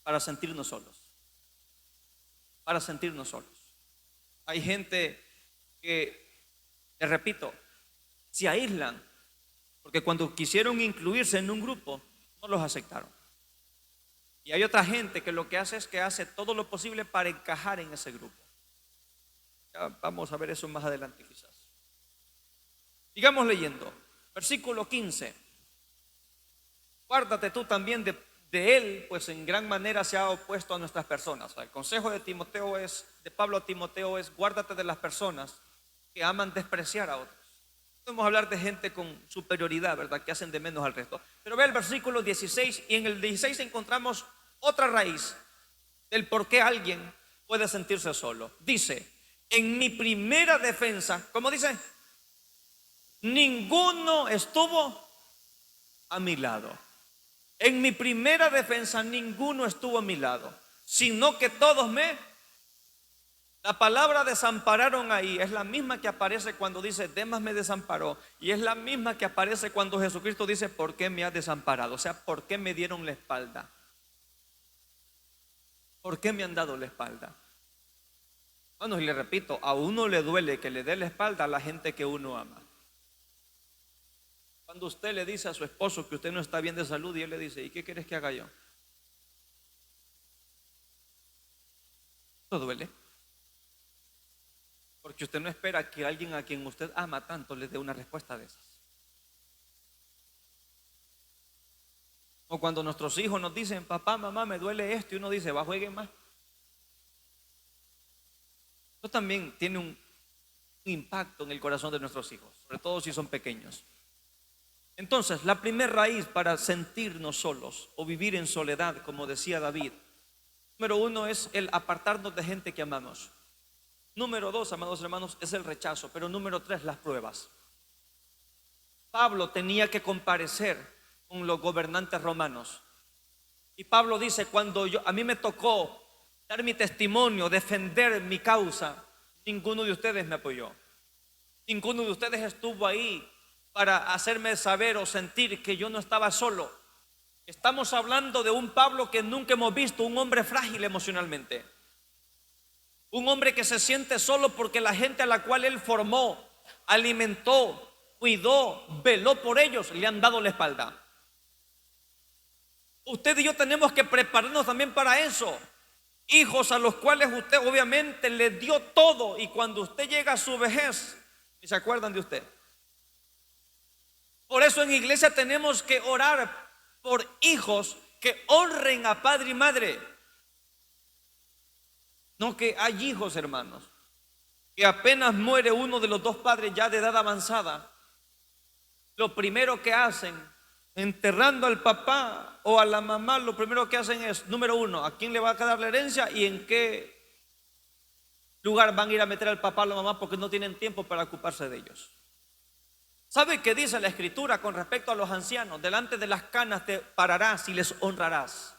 para sentirnos solos. Para sentirnos solos. Hay gente que, te repito, se aíslan porque cuando quisieron incluirse en un grupo no los aceptaron. Y hay otra gente que lo que hace es que hace todo lo posible para encajar en ese grupo. Ya vamos a ver eso más adelante quizás. Sigamos leyendo. Versículo 15. Guárdate tú también de él, pues en gran manera se ha opuesto a nuestras personas. El consejo de Pablo a Timoteo es: guárdate de las personas que aman despreciar a otros. Podemos hablar de gente con superioridad, ¿verdad? Que hacen de menos al resto. Pero ve el versículo 16 y en el 16 encontramos otra raíz del por qué alguien puede sentirse solo. Dice: en mi primera defensa, ¿cómo dice? Ninguno estuvo a mi lado. En mi primera defensa ninguno estuvo a mi lado, sino que todos La palabra desampararon ahí es la misma que aparece cuando dice Demas me desamparó, y es la misma que aparece cuando Jesucristo dice ¿por qué me has desamparado? O sea, ¿por qué me dieron la espalda? ¿Por qué me han dado la espalda? Bueno, y le repito, a uno le duele que le dé la espalda a la gente que uno ama. Cuando usted le dice a su esposo que usted no está bien de salud y él le dice, ¿y qué quieres que haga yo? Eso duele. Porque usted no espera que alguien a quien usted ama tanto le dé una respuesta de esas. O cuando nuestros hijos nos dicen, papá, mamá, me duele esto, y uno dice, va, jueguen más. Eso también tiene un impacto en el corazón de nuestros hijos, sobre todo si son pequeños. Entonces, la primera raíz para sentirnos solos o vivir en soledad, como decía David, número 1 es el apartarnos de gente que amamos. Número 2, amados hermanos, es el rechazo. Pero número 3, las pruebas. Pablo tenía que comparecer con los gobernantes romanos. Y Pablo dice, cuando a mí me tocó dar mi testimonio, defender mi causa, ninguno de ustedes me apoyó. Ninguno de ustedes estuvo ahí para hacerme saber o sentir que yo no estaba solo. Estamos hablando de un Pablo que nunca hemos visto, un hombre frágil emocionalmente. Un hombre que se siente solo porque la gente a la cual él formó, alimentó, cuidó, veló por ellos, le han dado la espalda. Usted y yo tenemos que prepararnos también para eso. Hijos a los cuales usted obviamente les dio todo, y cuando usted llega a su vejez, ni se acuerdan de usted. Por eso en iglesia tenemos que orar por hijos que honren a padre y madre. No, que hay hijos, hermanos, que apenas muere uno de los dos padres ya de edad avanzada, lo primero que hacen, enterrando al papá o a la mamá, lo primero que hacen es, número 1, ¿a quién le va a quedar la herencia y en qué lugar van a ir a meter al papá o a la mamá? Porque no tienen tiempo para ocuparse de ellos. ¿Sabe qué dice la Escritura con respecto a los ancianos? Delante de las canas te pararás y les honrarás.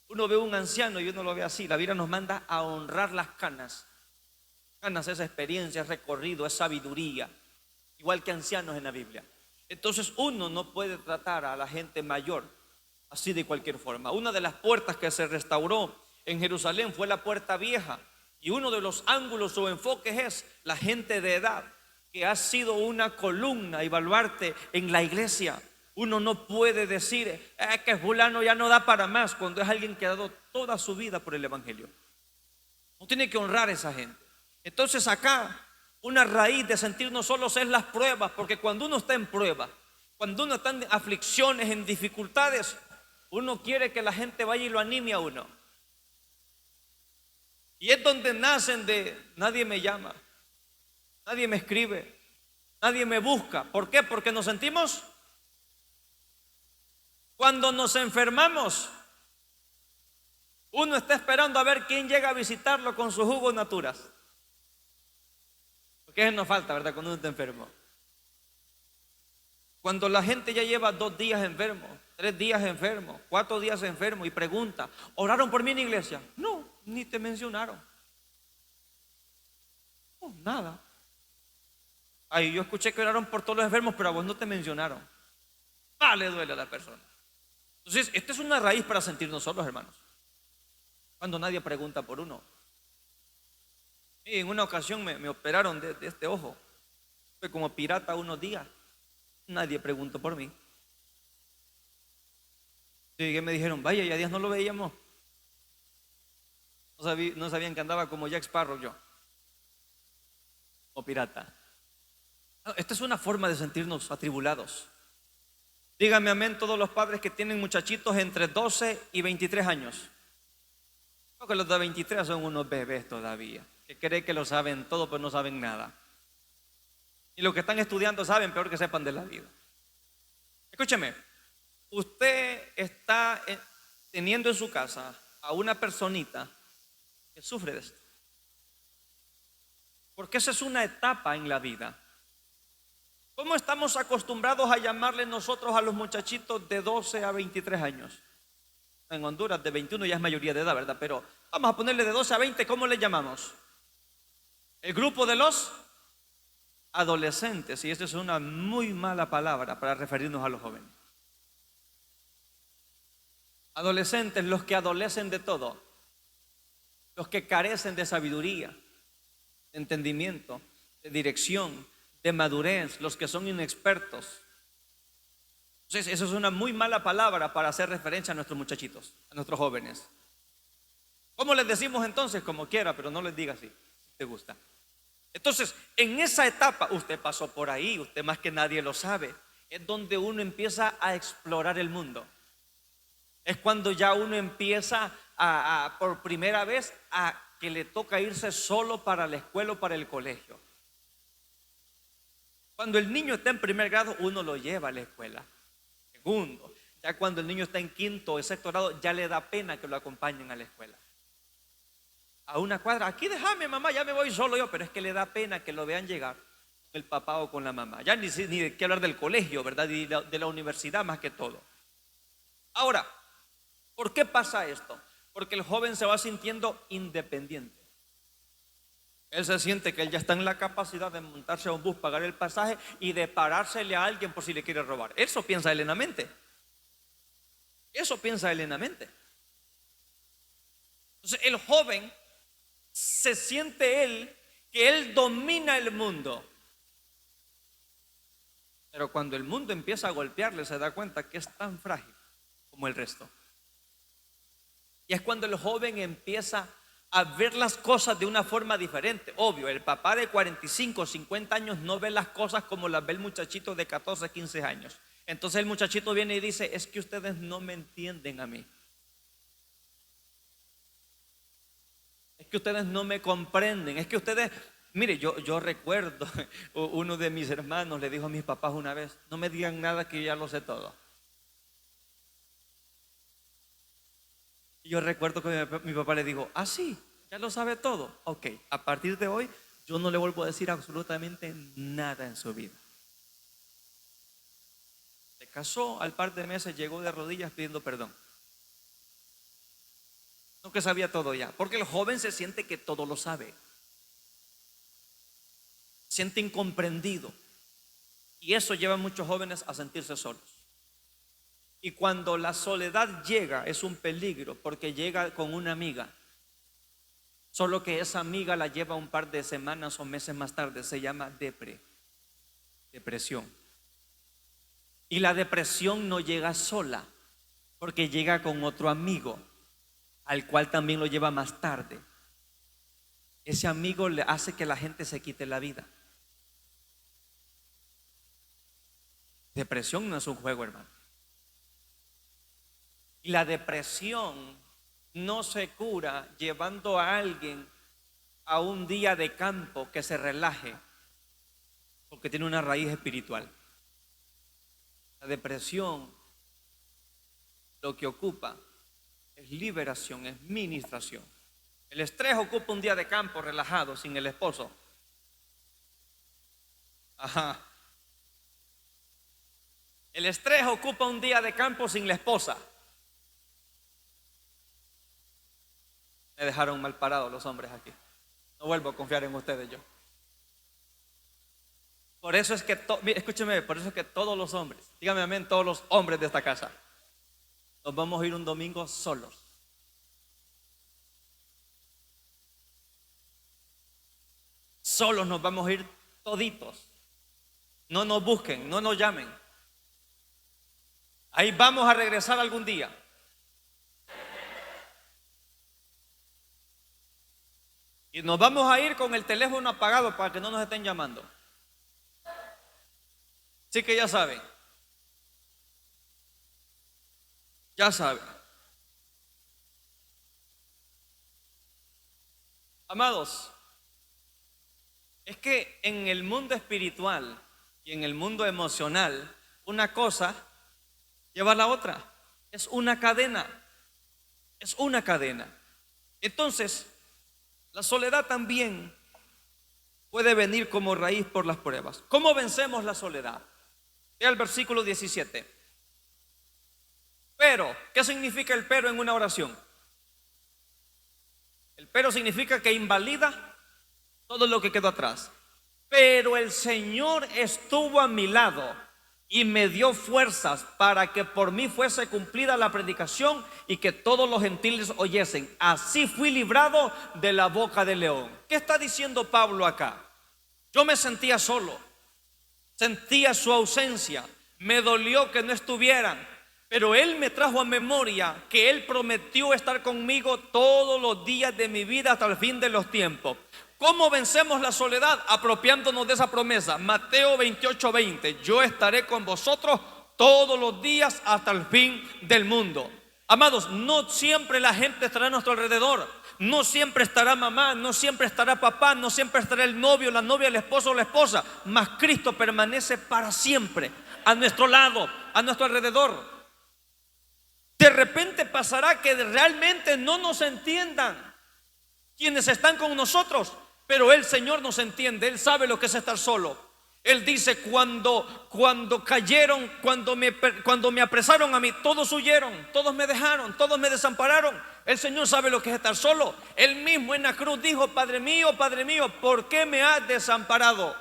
Uno ve a un anciano y uno lo ve así. La Biblia nos manda a honrar las canas. Canas es experiencia, es recorrido, es sabiduría. Igual que ancianos en la Biblia. Entonces uno no puede tratar a la gente mayor así de cualquier forma. Una de las puertas que se restauró en Jerusalén fue la puerta vieja. Y uno de los ángulos o enfoques es la gente de edad, que ha sido una columna y baluarte en la iglesia. Uno no puede decir que fulano ya no da para más cuando es alguien que ha dado toda su vida por el evangelio. Uno tiene que honrar a esa gente. Entonces acá una raíz de sentirnos solos es las pruebas, porque cuando uno está en prueba, cuando uno está en aflicciones, en dificultades, uno quiere que la gente vaya y lo anime a uno. Y es donde nacen de nadie me llama, nadie me escribe, nadie me busca. ¿Por qué? Porque nos sentimos. Cuando nos enfermamos, uno está esperando a ver quién llega a visitarlo con sus jugos naturas. Porque eso nos falta, ¿verdad? Cuando uno está enfermo. Cuando la gente ya lleva 2 días enfermo, 3 días enfermo, 4 días enfermo y pregunta, ¿oraron por mí en la iglesia? No, ni te mencionaron. No, nada. Ay, yo escuché que oraron por todos los enfermos, pero a vos no te mencionaron. Le duele a la persona. Entonces, esta es una raíz para sentirnos solos, hermanos. Cuando nadie pregunta por uno. Y en una ocasión me operaron de este ojo. Fue como pirata unos días. Nadie preguntó por mí. Y me dijeron, vaya, ya días no lo veíamos. No sabían que andaba como Jack Sparrow yo. O pirata. Esta es una forma de sentirnos atribulados. Díganme amén todos los padres que tienen muchachitos entre 12 y 23 años. Porque los de 23 son unos bebés todavía, que creen que lo saben todo, pero no saben nada. Y los que están estudiando saben peor que sepan de la vida. Escúcheme, usted está teniendo en su casa a una personita que sufre de esto. Porque esa es una etapa en la vida. ¿Cómo estamos acostumbrados a llamarle nosotros a los muchachitos de 12 a 23 años? En Honduras de 21 ya es mayoría de edad, ¿verdad? Pero vamos a ponerle de 12 a 20, ¿cómo le llamamos? El grupo de los adolescentes. Y esta es una muy mala palabra para referirnos a los jóvenes. Adolescentes, los que adolecen de todo. Los que carecen de sabiduría, de entendimiento, de dirección, de madurez, los que son inexpertos. Entonces, eso es una muy mala palabra para hacer referencia a nuestros muchachitos, a nuestros jóvenes. ¿Cómo les decimos entonces? Como quiera, pero no les diga así, si te gusta. Entonces, en esa etapa, usted pasó por ahí, usted más que nadie lo sabe, es donde uno empieza a explorar el mundo. Es cuando ya uno empieza por primera vez a que le toca irse solo para la escuela o para el colegio. Cuando el niño está en primer grado, uno lo lleva a la escuela. Segundo, ya cuando el niño está en quinto o sexto grado, ya le da pena que lo acompañen a la escuela. A una cuadra, aquí déjame mamá, ya me voy solo yo, pero es que le da pena que lo vean llegar con el papá o con la mamá. Ya ni de qué hablar del colegio, ¿verdad? Y de la universidad más que todo. Ahora, ¿por qué pasa esto? Porque el joven se va sintiendo independiente. Él se siente que él ya está en la capacidad de montarse a un bus, pagar el pasaje y de parársele a alguien por si le quiere robar. Eso piensa él en la mente. Eso piensa él en la mente. Entonces el joven se siente él que él domina el mundo. Pero cuando el mundo empieza a golpearle se da cuenta que es tan frágil como el resto. Y es cuando el joven empieza a ver las cosas de una forma diferente. Obvio, el papá de 45, 50 años no ve las cosas como las ve el muchachito de 14, 15 años. Entonces el muchachito viene y dice, es que ustedes no me entienden a mí. Es que ustedes no me comprenden. Es que ustedes, mire, yo recuerdo, uno de mis hermanos le dijo a mis papás una vez, no me digan nada que yo ya lo sé todo. Y yo recuerdo que mi papá le dijo, ah, sí, ya lo sabe todo. Ok, a partir de hoy yo no le vuelvo a decir absolutamente nada en su vida. Se casó, al par de meses llegó de rodillas pidiendo perdón. No que sabía todo ya, porque el joven se siente que todo lo sabe. Siente incomprendido. Y eso lleva a muchos jóvenes a sentirse solos. Y cuando la soledad llega es un peligro porque llega con una amiga. Solo que esa amiga la lleva un par de semanas o meses más tarde. Se llama depresión. Y la depresión no llega sola porque llega con otro amigo al cual también lo lleva más tarde. Ese amigo le hace que la gente se quite la vida. Depresión no es un juego, hermano. Y la depresión no se cura llevando a alguien a un día de campo que se relaje, porque tiene una raíz espiritual. La depresión lo que ocupa es liberación, es ministración. El estrés ocupa un día de campo relajado sin el esposo. Ajá. El estrés ocupa un día de campo sin la esposa. Me dejaron mal parados los hombres aquí. No vuelvo a confiar en ustedes yo. Por eso es que, escúcheme, por eso es que todos los hombres, dígame amén, todos los hombres de esta casa, nos vamos a ir un domingo solos. Solos nos vamos a ir toditos. No nos busquen, no nos llamen. Ahí vamos a regresar algún día. Y nos vamos a ir con el teléfono apagado para que no nos estén llamando. Así que ya saben. Ya saben. Amados, es que en el mundo espiritual y en el mundo emocional, una cosa lleva a la otra. Es una cadena. Es una cadena. Entonces, la soledad también puede venir como raíz por las pruebas. ¿Cómo vencemos la soledad? Vea el versículo 17. Pero, ¿qué significa el pero en una oración? El pero significa que invalida todo lo que quedó atrás. Pero el Señor estuvo a mi lado y me dio fuerzas para que por mí fuese cumplida la predicación y que todos los gentiles oyesen. Así fui librado de la boca del león. ¿Qué está diciendo Pablo acá? Yo me sentía solo, sentía su ausencia, me dolió que no estuvieran, pero Él me trajo a memoria que Él prometió estar conmigo todos los días de mi vida hasta el fin de los tiempos. ¿Cómo vencemos la soledad? Apropiándonos de esa promesa. Mateo 28:20. Yo estaré con vosotros todos los días hasta el fin del mundo. Amados, no siempre la gente estará a nuestro alrededor. No siempre estará mamá, no siempre estará papá, no siempre estará el novio, la novia, el esposo o la esposa. Mas Cristo permanece para siempre a nuestro lado, a nuestro alrededor. De repente pasará que realmente no nos entiendan quienes están con nosotros. Pero el Señor nos entiende, Él sabe lo que es estar solo. Él dice, cuando cayeron, cuando me apresaron a mí, todos huyeron, todos me dejaron, todos me desampararon. El Señor sabe lo que es estar solo. Él mismo en la cruz dijo, Padre mío, ¿por qué me has desamparado?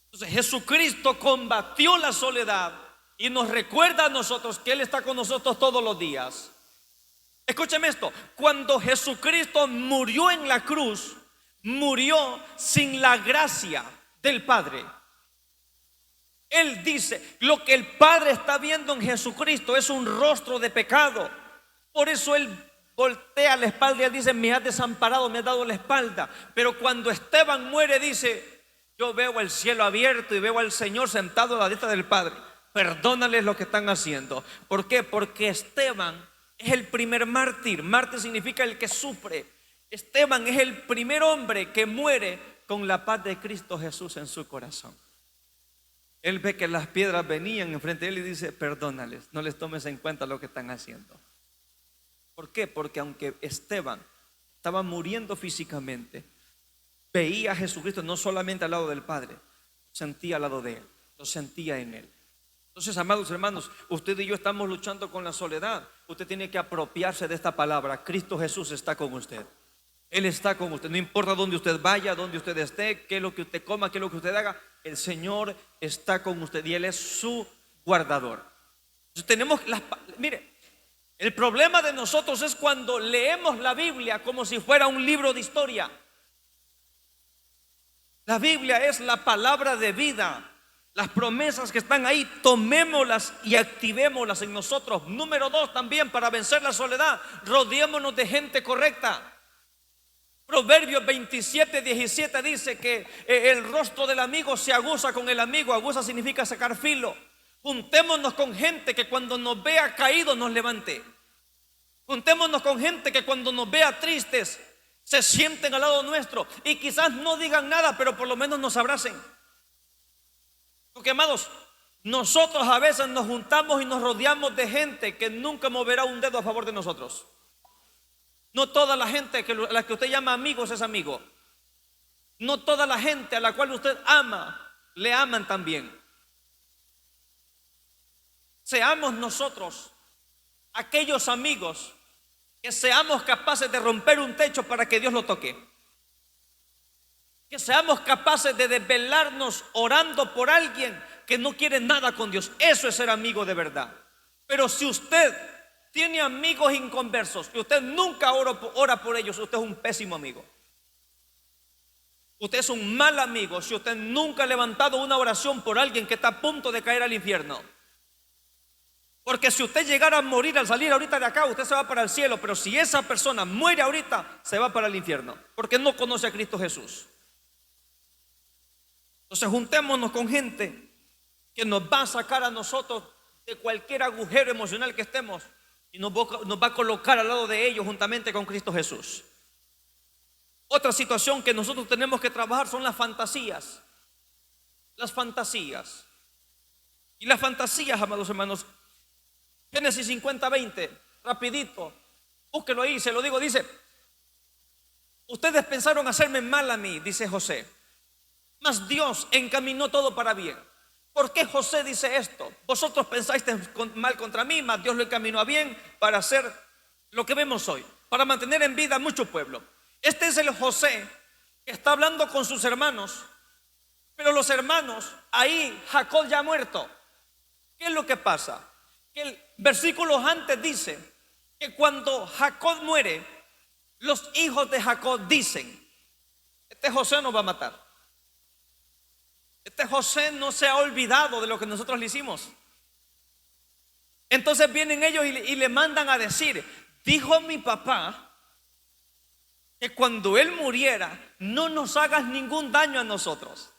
Entonces Jesucristo combatió la soledad y nos recuerda a nosotros que Él está con nosotros todos los días. Escúcheme esto, cuando Jesucristo murió en la cruz, murió sin la gracia del Padre. Él dice, lo que el Padre está viendo en Jesucristo es un rostro de pecado. Por eso Él voltea la espalda y Él dice, me has desamparado, me has dado la espalda. Pero cuando Esteban muere dice, yo veo el cielo abierto y veo al Señor sentado a la diestra del Padre. Perdónales lo que están haciendo. ¿Por qué? Porque Esteban es el primer mártir. Mártir significa el que sufre. Esteban es el primer hombre que muere con la paz de Cristo Jesús en su corazón. Él ve que las piedras venían enfrente de él y dice, perdónales, no les tomes en cuenta lo que están haciendo. ¿Por qué? Porque aunque Esteban estaba muriendo físicamente, veía a Jesucristo no solamente al lado del Padre, sentía al lado de él, lo sentía en él. Entonces, amados hermanos, usted y yo estamos luchando con la soledad. Usted tiene que apropiarse de esta palabra. Cristo Jesús está con usted. Él está con usted. No importa dónde usted vaya, dónde usted esté, qué es lo que usted coma, qué es lo que usted haga. El Señor está con usted y Él es su guardador. Entonces mire, el problema de nosotros es cuando leemos la Biblia como si fuera un libro de historia. La Biblia es la palabra de vida. Las promesas que están ahí, tomémoslas y activémoslas en nosotros. Número 2, también para vencer la soledad, rodeémonos de gente correcta. Proverbios 27:17 dice que el rostro del amigo se aguza con el amigo. Aguza significa sacar filo. Juntémonos con gente que cuando nos vea caídos nos levante. Juntémonos con gente que cuando nos vea tristes se sienten al lado nuestro y quizás no digan nada, pero por lo menos nos abracen. Porque, amados, Nosotros a veces nos juntamos y nos rodeamos de gente que nunca moverá un dedo a favor de nosotros. No toda la gente a la que usted llama amigos es amigo. No toda la gente a la cual usted ama, le aman también. Seamos nosotros aquellos amigos que seamos capaces de romper un techo para que Dios lo toque. Que seamos capaces de desvelarnos orando por alguien que no quiere nada con Dios. Eso es ser amigo de verdad. Pero si usted tiene amigos inconversos y usted nunca ora por ellos, usted es un pésimo amigo. Usted es un mal amigo si usted nunca ha levantado una oración por alguien que está a punto de caer al infierno. Porque si usted llegara a morir al salir ahorita de acá, usted se va para el cielo. Pero si esa persona muere ahorita, se va para el infierno, porque no conoce a Cristo Jesús. Entonces juntémonos con gente que nos va a sacar a nosotros de cualquier agujero emocional que estemos y nos va a colocar al lado de ellos juntamente con Cristo Jesús. Otra situación que nosotros tenemos que trabajar son las fantasías. Las fantasías. Y las fantasías, amados hermanos, Génesis 50:20, rapidito, búsquelo ahí, se lo digo, dice: ustedes pensaron hacerme mal a mí, dice José, mas Dios encaminó todo para bien. ¿Por qué José dice esto? Vosotros pensáis mal contra mí, mas Dios lo encaminó a bien para hacer lo que vemos hoy, para mantener en vida a mucho pueblo. Este es el José que está hablando con sus hermanos, pero los hermanos, ahí Jacob ya ha muerto. ¿Qué es lo que pasa? Que el versículo antes dice que cuando Jacob muere, los hijos de Jacob dicen: este José nos va a matar. Este José no se ha olvidado de lo que nosotros le hicimos. Entonces vienen ellos y le mandan a decir: dijo mi papá que cuando él muriera no nos hagas ningún daño a nosotros.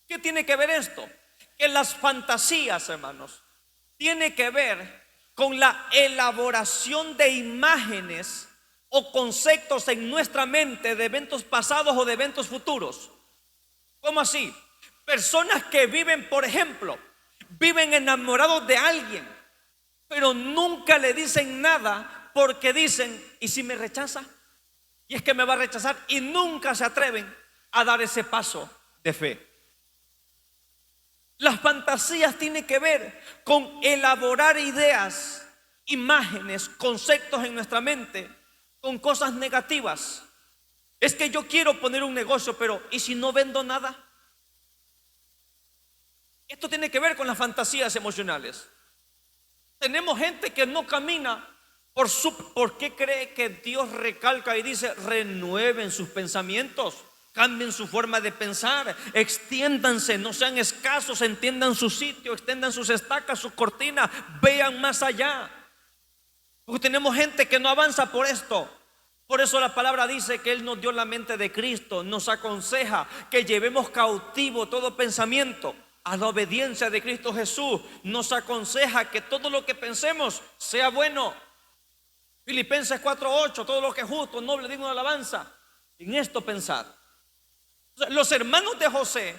¿Qué tiene que ver esto? Que las fantasías, hermanos, tiene que ver con la elaboración de imágenes o conceptos en nuestra mente de eventos pasados o de eventos futuros. ¿Cómo así? Personas que viven, por ejemplo, viven enamorados de alguien, pero nunca le dicen nada porque dicen: ¿y si me rechaza? Y es que me va a rechazar, y nunca se atreven a dar ese paso de fe. Las fantasías tienen que ver con elaborar ideas, imágenes, conceptos en nuestra mente con cosas negativas. Es que yo quiero poner un negocio, pero ¿y si no vendo nada? Esto tiene que ver con las fantasías emocionales. Tenemos gente que no camina porque cree que Dios recalca y dice: renueven sus pensamientos, cambien su forma de pensar, extiéndanse, no sean escasos, entiendan su sitio, extiendan sus estacas, sus cortinas, vean más allá. Porque tenemos gente que no avanza por esto. Por eso la palabra dice que Él nos dio la mente de Cristo, nos aconseja que llevemos cautivo todo pensamiento a la obediencia de Cristo Jesús. Nos aconseja que todo lo que pensemos sea bueno. Filipenses 4:8, todo lo que es justo, noble, digno de alabanza, en esto pensar. Los hermanos de José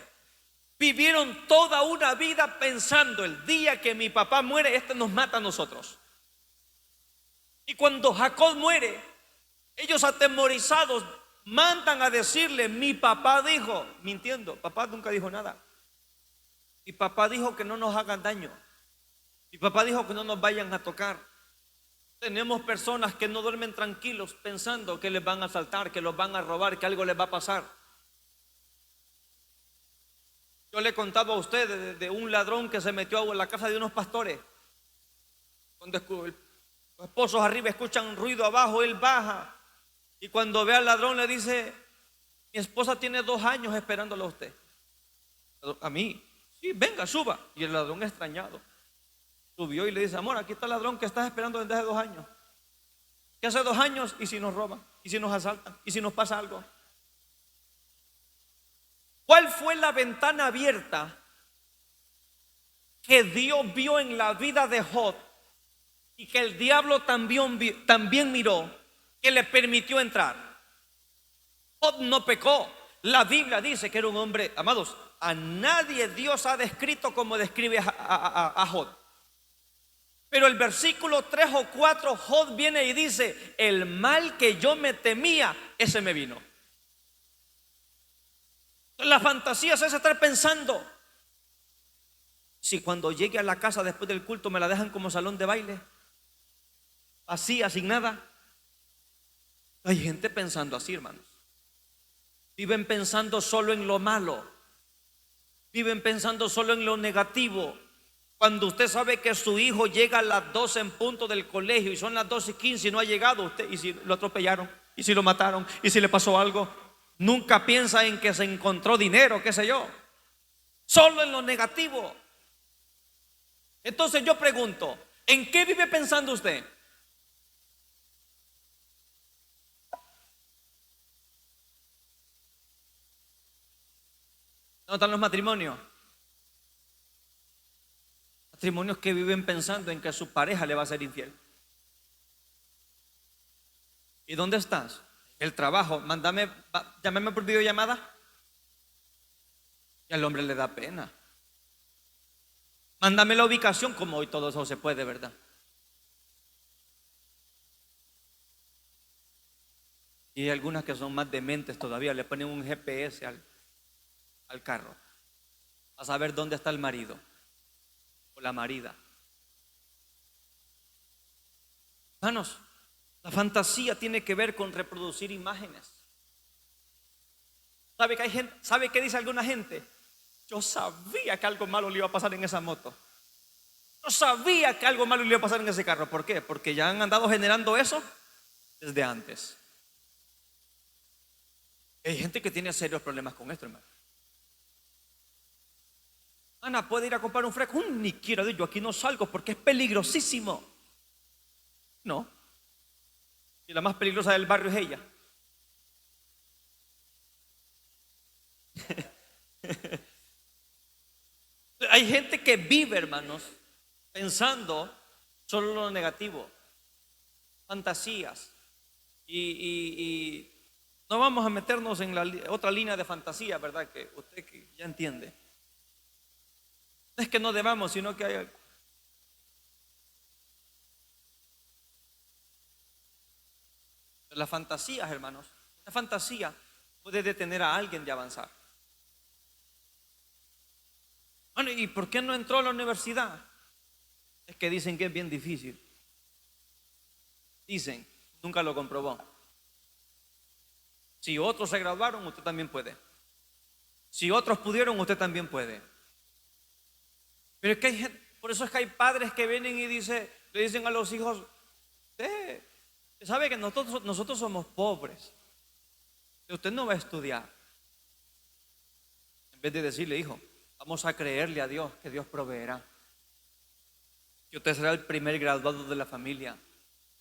vivieron toda una vida pensando: el día que mi papá muere, este nos mata a nosotros. Y cuando Jacob muere, ellos atemorizados mandan a decirle: mi papá dijo, mintiendo, papá nunca dijo nada. Mi papá dijo que no nos hagan daño. Mi papá dijo que no nos vayan a tocar. Tenemos personas que no duermen tranquilos pensando que les van a asaltar, que los van a robar, que algo les va a pasar. Yo le contaba a usted de un ladrón que se metió a la casa de unos pastores. Cuando los esposos arriba escuchan un ruido abajo, él baja y cuando ve al ladrón le dice: mi esposa tiene 2 años esperándolo a usted. ¿A mí? Sí, venga, suba. Y el ladrón extrañado subió y le dice: amor, aquí está el ladrón que estás esperando desde hace 2 años. ¿Qué hace 2 años? ¿Y si nos roban? ¿Y si nos asaltan? ¿Y si nos pasa algo? ¿Cuál fue la ventana abierta que Dios vio en la vida de Job y que el diablo también miró, que le permitió entrar? Job no pecó. La Biblia dice que era un hombre, amados, a nadie Dios ha descrito como describe a Job. Pero el versículo 3 o 4, Job viene y dice: el mal que yo me temía, ese me vino. La fantasía es estar pensando: si cuando llegue a la casa después del culto me la dejan como salón de baile, vacía, sin nada. Hay gente pensando así, hermanos. Viven pensando solo en lo malo. Viven pensando solo en lo negativo. Cuando usted sabe que su hijo llega a las 12 en punto del colegio y son las 12:15 y no ha llegado, usted, y si lo atropellaron, y si lo mataron, y si le pasó algo, nunca piensa en que se encontró dinero, qué sé yo. Solo en lo negativo. Entonces yo pregunto: ¿en qué vive pensando usted? ¿Dónde están los matrimonios? Matrimonios que viven pensando en que su pareja le va a ser infiel. ¿Y dónde estás? El trabajo. Llámame por videollamada. Y al hombre le da pena. Mándame la ubicación, como hoy todo eso se puede, ¿verdad? Y hay algunas que son más dementes todavía, le ponen un GPS al carro a saber dónde está el marido o la marida. Hermanos, la fantasía tiene que ver con reproducir imágenes. ¿Sabe qué dice alguna gente? Yo sabía que algo malo le iba a pasar en esa moto. Yo sabía que algo malo le iba a pasar en ese carro. ¿Por qué? Porque ya han andado generando eso desde antes. Hay gente que tiene serios problemas con esto, hermano. Ana, ¿puede ir a comprar un fresco? Ni quiero, yo aquí no salgo porque es peligrosísimo. No. Y la más peligrosa del barrio es ella. Hay gente que vive, hermanos, pensando solo lo negativo, fantasías. Y no vamos a meternos en la otra línea de fantasía, ¿verdad? Que usted que ya entiende. No es que no debamos, sino que hay... Las fantasías, hermanos, la fantasía puede detener a alguien de avanzar. Bueno, ¿y por qué no entró a la universidad? Es que dicen que es bien difícil. Dicen, nunca lo comprobó. Si otros se graduaron, usted también puede. Si otros pudieron, usted también puede. Pero es que hay gente, por eso es que hay padres que vienen y le dicen a los hijos: usted sabe que nosotros somos pobres, usted no va a estudiar. En vez de decirle: hijo, vamos a creerle a Dios que Dios proveerá, que usted será el primer graduado de la familia.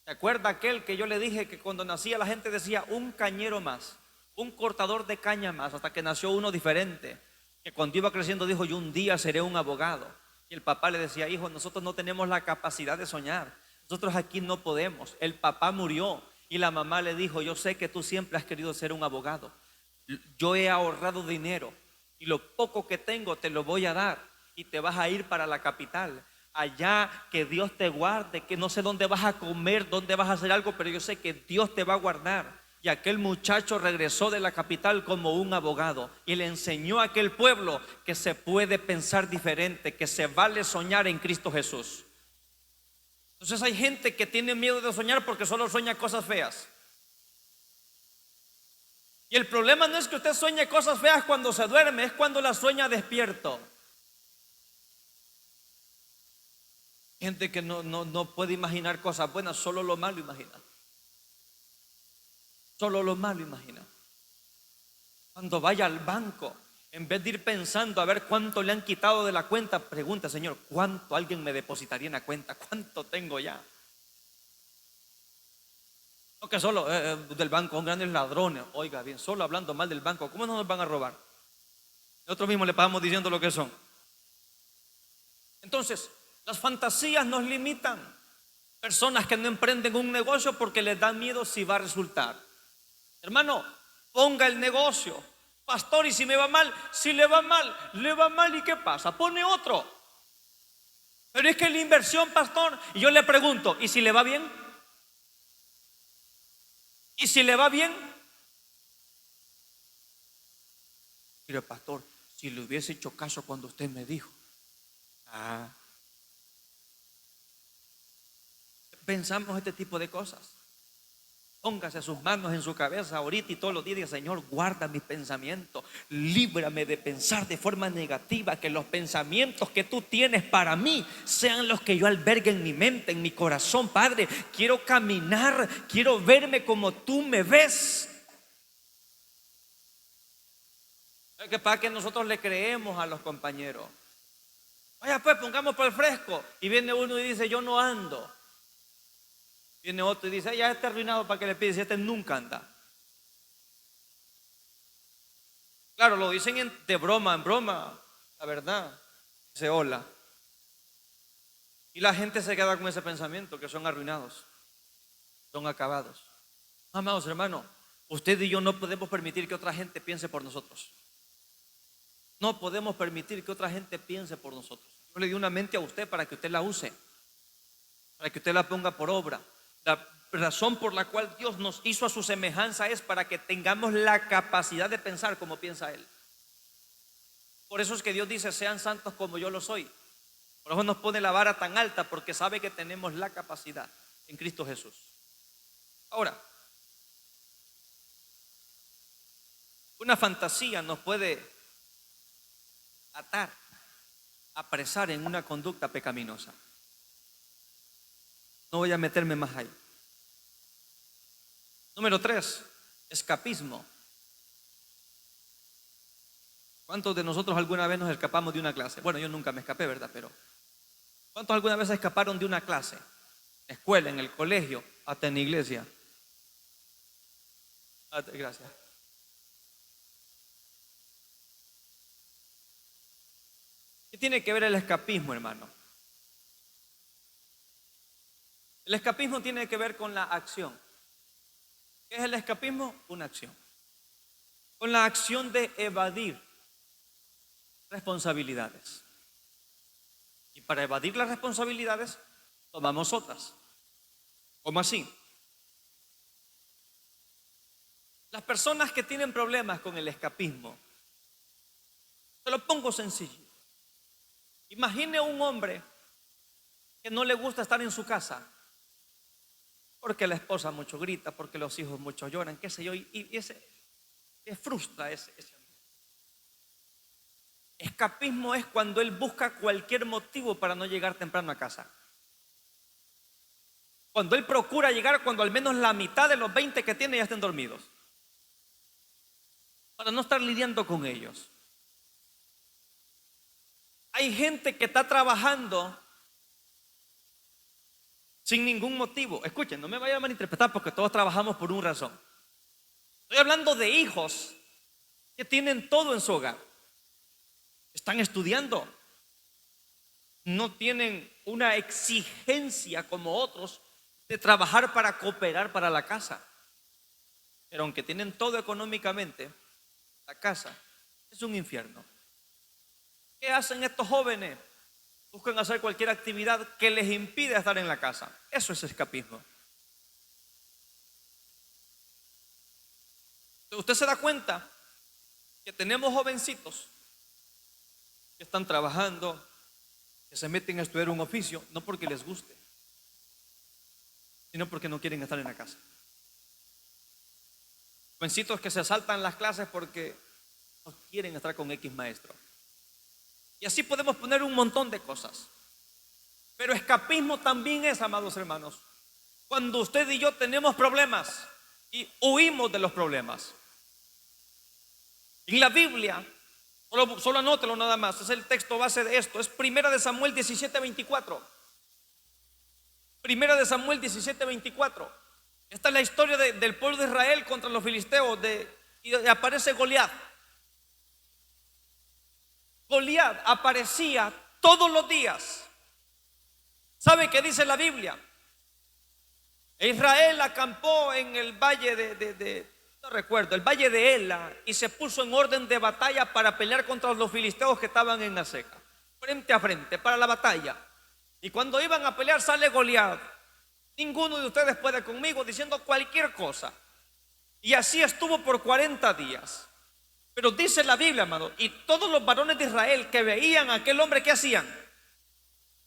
¿Se acuerda aquel que yo le dije que cuando nacía la gente decía: un cañero más, un cortador de caña más, hasta que nació uno diferente, que cuando iba creciendo dijo: yo un día seré un abogado? Y el papá le decía: hijo, nosotros no tenemos la capacidad de soñar, nosotros aquí no podemos. El papá murió y la mamá le dijo: yo sé que tú siempre has querido ser un abogado, yo he ahorrado dinero y lo poco que tengo te lo voy a dar y te vas a ir para la capital. Allá que Dios te guarde, que no sé dónde vas a comer, dónde vas a hacer algo, pero yo sé que Dios te va a guardar. Y aquel muchacho regresó de la capital como un abogado y le enseñó a aquel pueblo que se puede pensar diferente, que se vale soñar en Cristo Jesús. Entonces hay gente que tiene miedo de soñar porque solo sueña cosas feas. Y el problema no es que usted sueñe cosas feas cuando se duerme, es cuando las sueña despierto. Gente que no puede imaginar cosas buenas, solo lo malo imagina. Solo lo malo imagina. Cuando vaya al banco, en vez de ir pensando a ver cuánto le han quitado de la cuenta, pregunta: Señor, ¿cuánto alguien me depositaría en la cuenta? ¿Cuánto tengo ya? No que solo del banco son grandes ladrones. Oiga bien, solo hablando mal del banco, ¿cómo no nos van a robar? Nosotros mismos le pagamos diciendo lo que son. Entonces, las fantasías nos limitan. Personas que no emprenden un negocio porque les da miedo si va a resultar. Hermano, ponga el negocio, Pastor, ¿y si me va mal? Si le va mal, le va mal, ¿y qué pasa? Pone otro. Pero es que la inversión, pastor, y yo le pregunto, ¿y si le va bien? ¿Y si le va bien? Mire, pastor, si le hubiese hecho caso cuando usted me dijo. Pensamos este tipo de cosas. Póngase sus manos en su cabeza ahorita y todos los días diga: Señor, guarda mis pensamientos, líbrame de pensar de forma negativa, que los pensamientos que tú tienes para mí sean los que yo albergue en mi mente, en mi corazón. Padre, quiero caminar, quiero verme como tú me ves. Es que para que nosotros le creemos a los compañeros. Vaya pues, pongamos por el fresco. Y viene uno y dice: yo no ando. Viene otro y dice: ya está arruinado, ¿para qué le pides? Este nunca anda. Claro, lo dicen de broma en broma, la verdad. Dice: hola. Y la gente se queda con ese pensamiento, que son arruinados, son acabados. Amados hermanos, usted y yo no podemos permitir que otra gente piense por nosotros. No podemos permitir que otra gente piense por nosotros. Yo le di una mente a usted para que usted la use, para que usted la ponga por obra. La razón por la cual Dios nos hizo a su semejanza es para que tengamos la capacidad de pensar como piensa Él. Por eso es que Dios dice: sean santos como yo lo soy. Por eso nos pone la vara tan alta, porque sabe que tenemos la capacidad en Cristo Jesús. Ahora, una fantasía nos puede atar, apresar en una conducta pecaminosa. No voy a meterme más ahí. Número 3, escapismo. ¿Cuántos de nosotros alguna vez nos escapamos de una clase? Bueno, yo nunca me escapé, ¿verdad? Pero ¿cuántos alguna vez escaparon de una clase? Escuela, en el colegio, hasta en la iglesia. Gracias. ¿Qué tiene que ver el escapismo, hermano? El escapismo tiene que ver con la acción. ¿Qué es el escapismo? Una acción. Con la acción de evadir responsabilidades. Y para evadir las responsabilidades, tomamos otras. ¿Cómo así? Las personas que tienen problemas con el escapismo, se lo pongo sencillo. Imagine un hombre que no le gusta estar en su casa, porque la esposa mucho grita, porque los hijos mucho lloran, qué sé yo, y ese frustra ese ambiente. Escapismo es cuando él busca cualquier motivo para no llegar temprano a casa. Cuando él procura llegar cuando al menos la mitad de los 20 que tiene ya estén dormidos, para no estar lidiando con ellos. Hay gente que está trabajando sin ningún motivo. Escuchen, no me vayan a malinterpretar, porque todos trabajamos por una razón. Estoy hablando de hijos que tienen todo en su hogar. Están estudiando. No tienen una exigencia como otros de trabajar para cooperar para la casa. Pero aunque tienen todo económicamente, la casa es un infierno. ¿Qué hacen estos jóvenes? Buscan hacer cualquier actividad que les impide estar en la casa. Eso es escapismo. Usted se da cuenta que tenemos jovencitos que están trabajando, que se meten a estudiar un oficio, no porque les guste, sino porque no quieren estar en la casa. Jovencitos que se saltan las clases porque no quieren estar con X maestro. Y así podemos poner un montón de cosas. Pero escapismo también es, amados hermanos, cuando usted y yo tenemos problemas y huimos de los problemas. En la Biblia, solo anótelo nada más, es el texto base de esto, es 1 Samuel 17:24. 1 Samuel 17:24. Esta es la historia del pueblo de Israel contra los filisteos, y aparece Goliat. Goliat aparecía todos los días. ¿Sabe qué dice la Biblia? Israel acampó en el valle no recuerdo, el valle de Ela, y se puso en orden de batalla para pelear contra los filisteos que estaban en la seca, frente a frente, para la batalla. Y cuando iban a pelear sale Goliat. Ninguno de ustedes puede conmigo, diciendo cualquier cosa. Y así estuvo por 40 días. Pero dice la Biblia, hermano, y todos los varones de Israel que veían a aquel hombre, ¿qué hacían?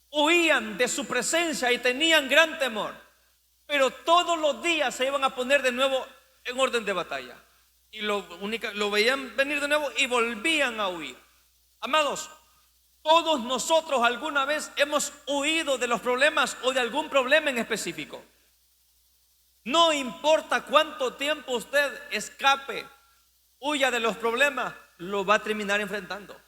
Huían de su presencia y tenían gran temor. Pero todos los días se iban a poner de nuevo en orden de batalla. Y lo veían venir de nuevo y volvían a huir. Amados, todos nosotros alguna vez hemos huido de los problemas o de algún problema en específico. No importa cuánto tiempo usted escape, huya de los problemas, lo va a terminar enfrentando.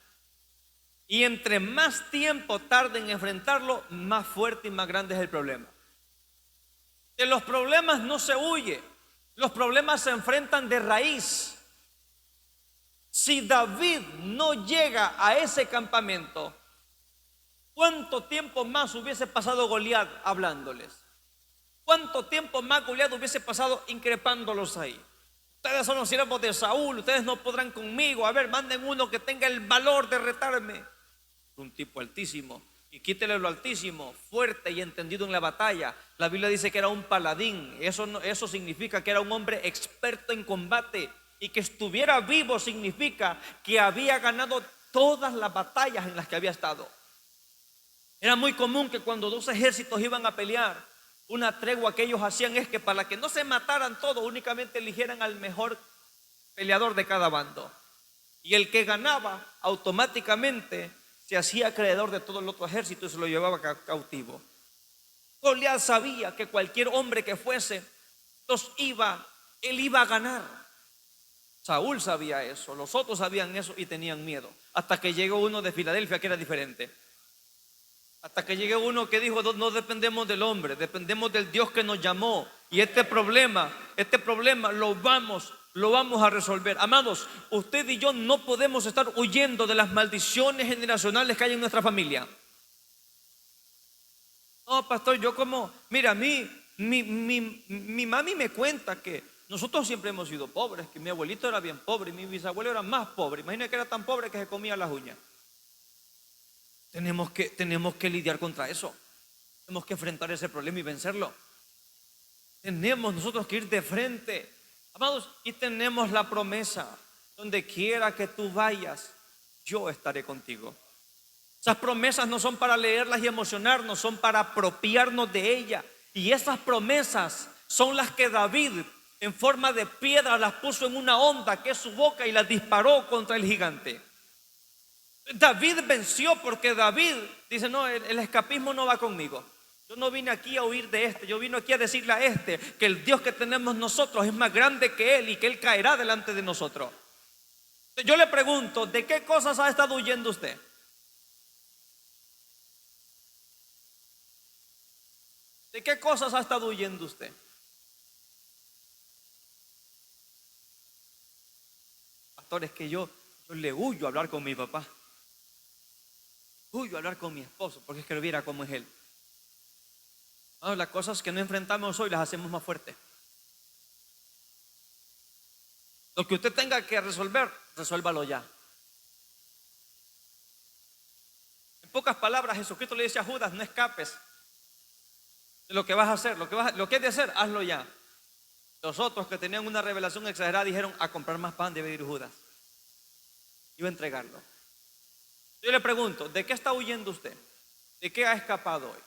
Y entre más tiempo tarde en enfrentarlo, más fuerte y más grande es el problema. De los problemas no se huye, los problemas se enfrentan de raíz. Si David no llega a ese campamento, ¿cuánto tiempo más hubiese pasado Goliat hablándoles? ¿Cuánto tiempo más Goliat hubiese pasado increpándolos ahí? Ustedes son los siervos de Saúl, ustedes no podrán conmigo. A ver, manden uno que tenga el valor de retarme. Un tipo altísimo, y quítele lo altísimo, fuerte y entendido en la batalla. La Biblia dice que era un paladín. Eso significa que era un hombre experto en combate, y que estuviera vivo significa que había ganado todas las batallas en las que había estado. Era muy común que cuando dos ejércitos iban a pelear, una tregua que ellos hacían es que para que no se mataran todos, únicamente eligieran al mejor peleador de cada bando. Y el que ganaba automáticamente se hacía acreedor de todo el otro ejército y se lo llevaba cautivo. Goliat sabía que cualquier hombre que fuese, él iba a ganar. Saúl sabía eso, los otros sabían eso y tenían miedo. Hasta que llegó uno de Filadelfia que era diferente. Hasta que llegó uno que dijo: no dependemos del hombre, dependemos del Dios que nos llamó. Y este problema lo vamos a resolver. Amados, usted y yo no podemos estar huyendo de las maldiciones generacionales que hay en nuestra familia. No, pastor, mira, mi mami me cuenta que nosotros siempre hemos sido pobres, que mi abuelito era bien pobre y mi bisabuelo era más pobre. Imagina que era tan pobre que se comía las uñas. Tenemos que lidiar contra eso. Tenemos que enfrentar ese problema y vencerlo. Tenemos nosotros que ir de frente, amados, y tenemos la promesa: donde quiera que tú vayas, yo estaré contigo. Esas promesas no son para leerlas y emocionarnos, son para apropiarnos de ellas. Y esas promesas son las que David, en forma de piedra, las puso en una onda que es su boca y las disparó contra el gigante. David venció porque David dice: no, el escapismo no va conmigo. Yo no vine aquí a huir de yo vine aquí a decirle a que el Dios que tenemos nosotros es más grande que él y que él caerá delante de nosotros. Yo le pregunto: ¿de qué cosas ha estado huyendo usted? ¿De qué cosas ha estado huyendo usted? Pastor, es que yo le huyo a hablar con mi papá. Huyo a hablar con mi esposo porque es que lo viera como es él. No, las cosas que no enfrentamos hoy las hacemos más fuertes. Lo que usted tenga que resolver, resuélvalo ya. En pocas palabras, Jesucristo le dice a Judas: no escapes de lo que vas a hacer. Lo que es de hacer, hazlo ya. Los otros que tenían una revelación exagerada dijeron: a comprar más pan debe ir Judas. Iba a entregarlo. Yo le pregunto: ¿de qué está huyendo usted? ¿De qué ha escapado hoy?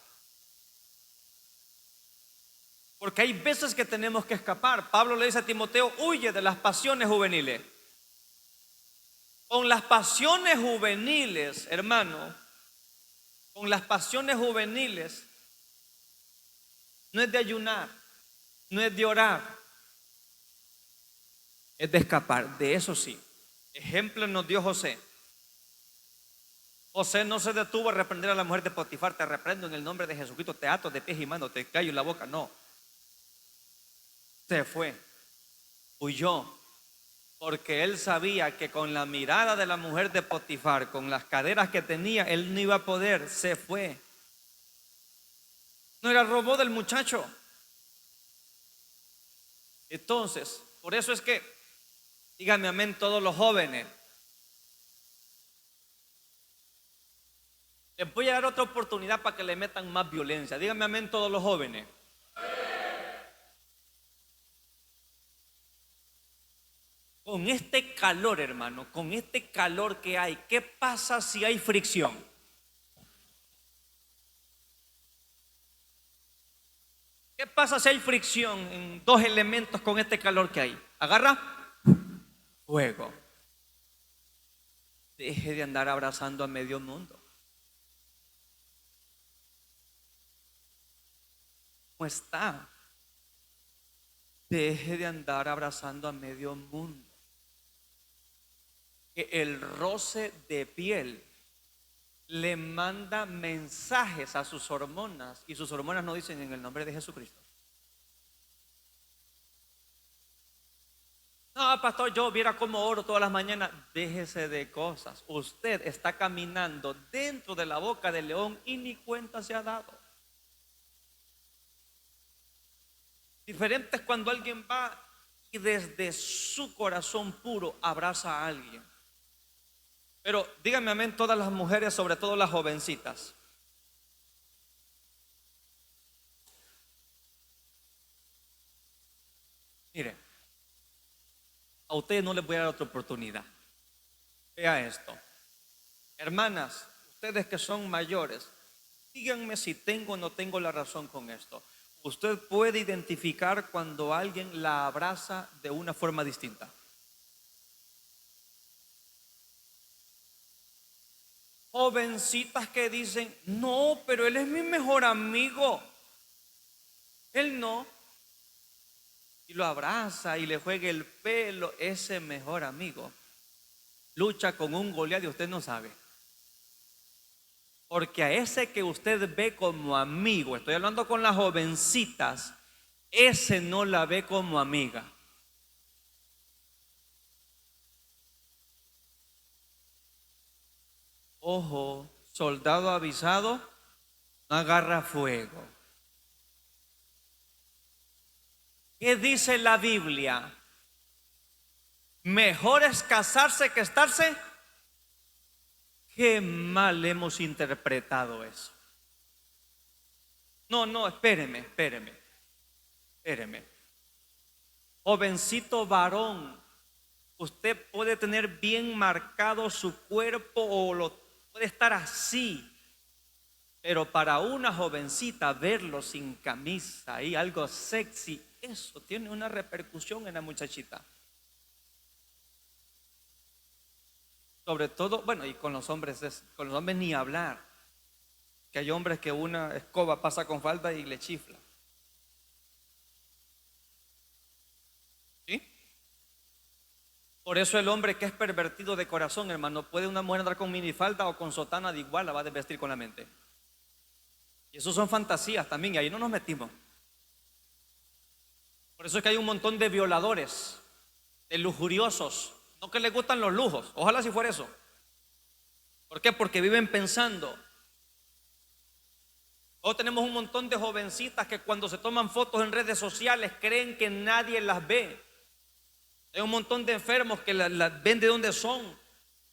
Porque hay veces que tenemos que escapar. Pablo le dice a Timoteo: huye de las pasiones juveniles. Con las pasiones juveniles, hermano, con las pasiones juveniles, no es de ayunar, no es de orar, es de escapar. De eso sí. Ejemplo nos dio José. José no se detuvo a reprender a la mujer de Potifar: te reprendo en el nombre de Jesucristo, te ato de pies y manos, te callo en la boca. No. Se fue, huyó, porque él sabía que con la mirada de la mujer de Potifar, con las caderas que tenía, él no iba a poder. Se fue. No era robó del muchacho. Entonces, Por eso es que, díganme amén todos los jóvenes. Les voy a dar otra oportunidad para que le metan más violencia. Díganme amén todos los jóvenes. Con este calor, hermano, con este calor que hay, ¿qué pasa si hay fricción? ¿Qué pasa si hay fricción en dos elementos con este calor que hay? Agarra fuego. Deje de andar abrazando a medio mundo. ¿Cómo está? Deje de andar abrazando a medio mundo. Que el roce de piel le manda mensajes a sus hormonas y sus hormonas no dicen en el nombre de Jesucristo. No, pastor, yo viera cómo oro todas las mañanas. Déjese de cosas. Usted está caminando dentro de la boca del león y ni cuenta se ha dado. Diferente es cuando alguien va y desde su corazón puro abraza a alguien. Pero díganme amén todas las mujeres, sobre todo las jovencitas. Mire, a ustedes no les voy a dar otra oportunidad. Vea esto. Hermanas, ustedes que son mayores, díganme si tengo o no tengo la razón con esto. Usted puede identificar cuando alguien la abraza de una forma distinta. Jovencitas que dicen, no, pero él es mi mejor amigo. Él no. Y lo abraza y le juega el pelo. Ese mejor amigo lucha con un Goliat y usted no sabe. Porque a ese que usted ve como amigo, estoy hablando con las jovencitas, ese no la ve como amiga. Ojo, soldado avisado no agarra fuego. ¿Qué dice la Biblia? Mejor es casarse que estarse. Qué mal hemos interpretado eso. No, espéreme. Jovencito varón, usted puede tener bien marcado su cuerpo o lo puede estar así, pero para una jovencita verlo sin camisa y algo sexy, eso tiene una repercusión en la muchachita. Sobre todo, bueno, y con los hombres ni hablar. Que hay hombres que una escoba pasa con falda y le chifla. ¿Sí? Por eso el hombre que es pervertido de corazón, hermano, puede una mujer andar con minifalda o con sotana de igual, la va a desvestir con la mente. Y eso son fantasías también, y ahí no nos metimos. Por eso es que hay un montón de violadores, de lujuriosos, no que les gustan los lujos, ojalá si fuera eso. ¿Por qué? Porque viven pensando. O tenemos un montón de jovencitas que cuando se toman fotos en redes sociales creen que nadie las ve. Hay un montón de enfermos que las ven de dónde son,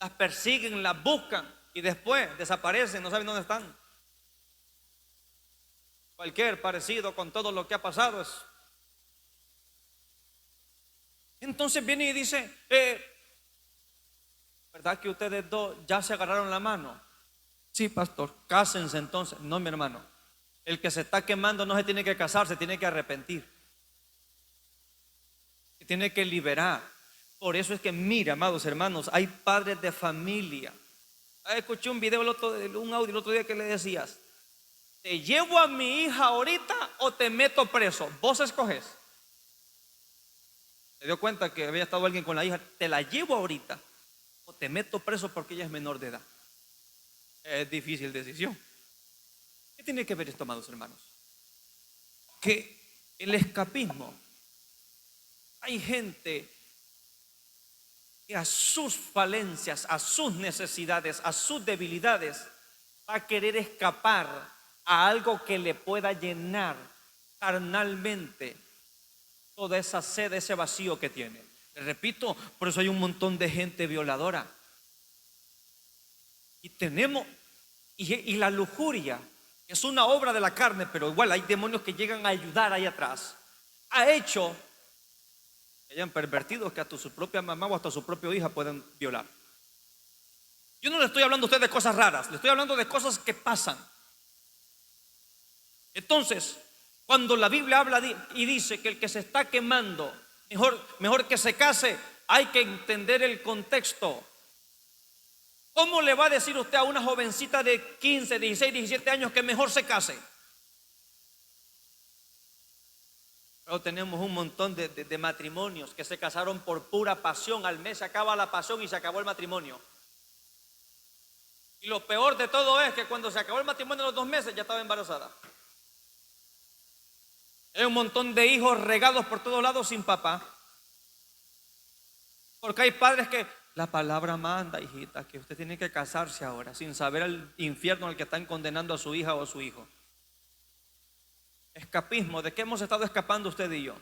las persiguen, las buscan y después desaparecen, no saben dónde están. Cualquier parecido con todo lo que ha pasado es. Entonces viene y dice, ¿verdad que ustedes dos ya se agarraron la mano? Sí, pastor, cásense entonces. No, mi hermano, el que se está quemando no se tiene que casar, se tiene que arrepentir. Se tiene que liberar. Por eso es que, mira, amados hermanos, hay padres de familia. Escuché un video, un audio el otro día que le decías, ¿te llevo a mi hija ahorita o te meto preso? Vos escoges. Se dio cuenta que había estado alguien con la hija, ¿te la llevo ahorita o te meto preso porque ella es menor de edad? Es difícil decisión. ¿Qué tiene que ver esto, amados hermanos? Que el escapismo, hay gente que a sus falencias, a sus necesidades, a sus debilidades va a querer escapar a algo que le pueda llenar carnalmente. toda esa sed, ese vacío que tiene. Les repito, por eso hay un montón de gente violadora. Y tenemos, y la lujuria es una obra de la carne, pero igual hay demonios que llegan a ayudar ahí atrás. Ha hecho que hayan pervertidos que hasta su propia mamá o hasta su propia hija pueden violar. Yo no le estoy hablando a usted de cosas raras, le estoy hablando de cosas que pasan. Entonces, cuando la Biblia habla y dice que el que se está quemando, mejor que se case, hay que entender el contexto. ¿Cómo le va a decir usted a una jovencita de 15, 16, 17 años que mejor se case? Pero tenemos un montón de matrimonios que se casaron por pura pasión. Al mes se acaba la pasión y se acabó el matrimonio. Y lo peor de todo es que cuando se acabó el matrimonio, a los 2 meses ya estaba embarazada. Hay un montón de hijos regados por todos lados sin papá. Porque hay padres que la palabra manda, hijita, que usted tiene que casarse ahora, sin saber el infierno al que están condenando a su hija o a su hijo. Escapismo. ¿De qué hemos estado escapando usted y yo?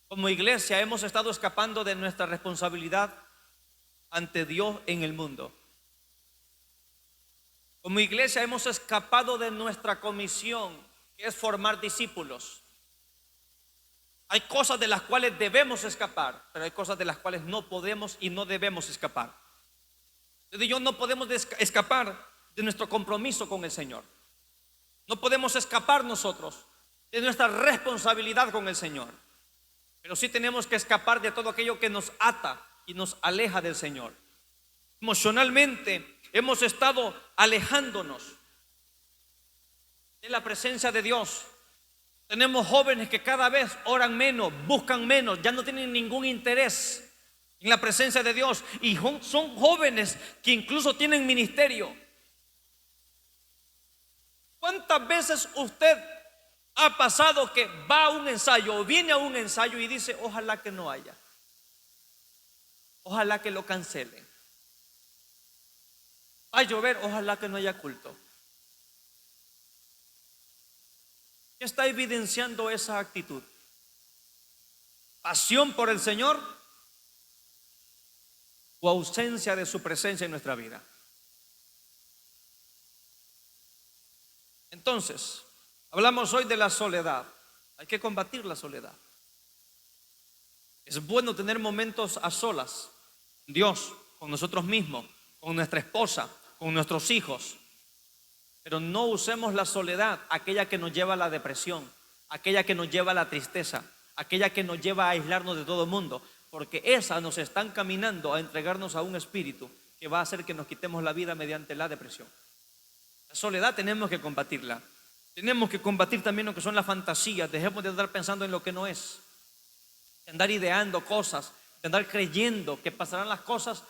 Como iglesia hemos estado escapando de nuestra responsabilidad ante Dios en el mundo. Como iglesia hemos escapado de nuestra comisión, que es formar discípulos. Hay cosas de las cuales debemos escapar, pero hay cosas de las cuales no podemos y no debemos escapar. Usted y yo no podemos escapar de nuestro compromiso con el Señor. No podemos escapar nosotros de nuestra responsabilidad con el Señor. Pero sí tenemos que escapar de todo aquello que nos ata y nos aleja del Señor. Emocionalmente hemos estado alejándonos de la presencia de Dios. Tenemos jóvenes que cada vez oran menos, buscan menos, ya no tienen ningún interés en la presencia de Dios. Y son jóvenes que incluso tienen ministerio. ¿Cuántas veces usted ha pasado que va a un ensayo o viene a un ensayo y dice, ojalá que no haya? Ojalá que lo cancelen. Va a llover, ojalá que no haya culto. ¿Qué está evidenciando esa actitud? ¿Pasión por el Señor o ausencia de su presencia en nuestra vida? Entonces, hablamos hoy de la soledad. Hay que combatir la soledad. Es bueno tener momentos a solas, Dios, con nosotros mismos, con nuestra esposa, con nuestros hijos. Pero no usemos la soledad, aquella que nos lleva a la depresión, aquella que nos lleva a la tristeza, aquella que nos lleva a aislarnos de todo el mundo, porque esa nos está encaminando a entregarnos a un espíritu que va a hacer que nos quitemos la vida mediante la depresión. La soledad tenemos que combatirla. Tenemos que combatir también lo que son las fantasías. Dejemos de andar pensando en lo que no es, de andar ideando cosas, de andar creyendo que pasarán las cosas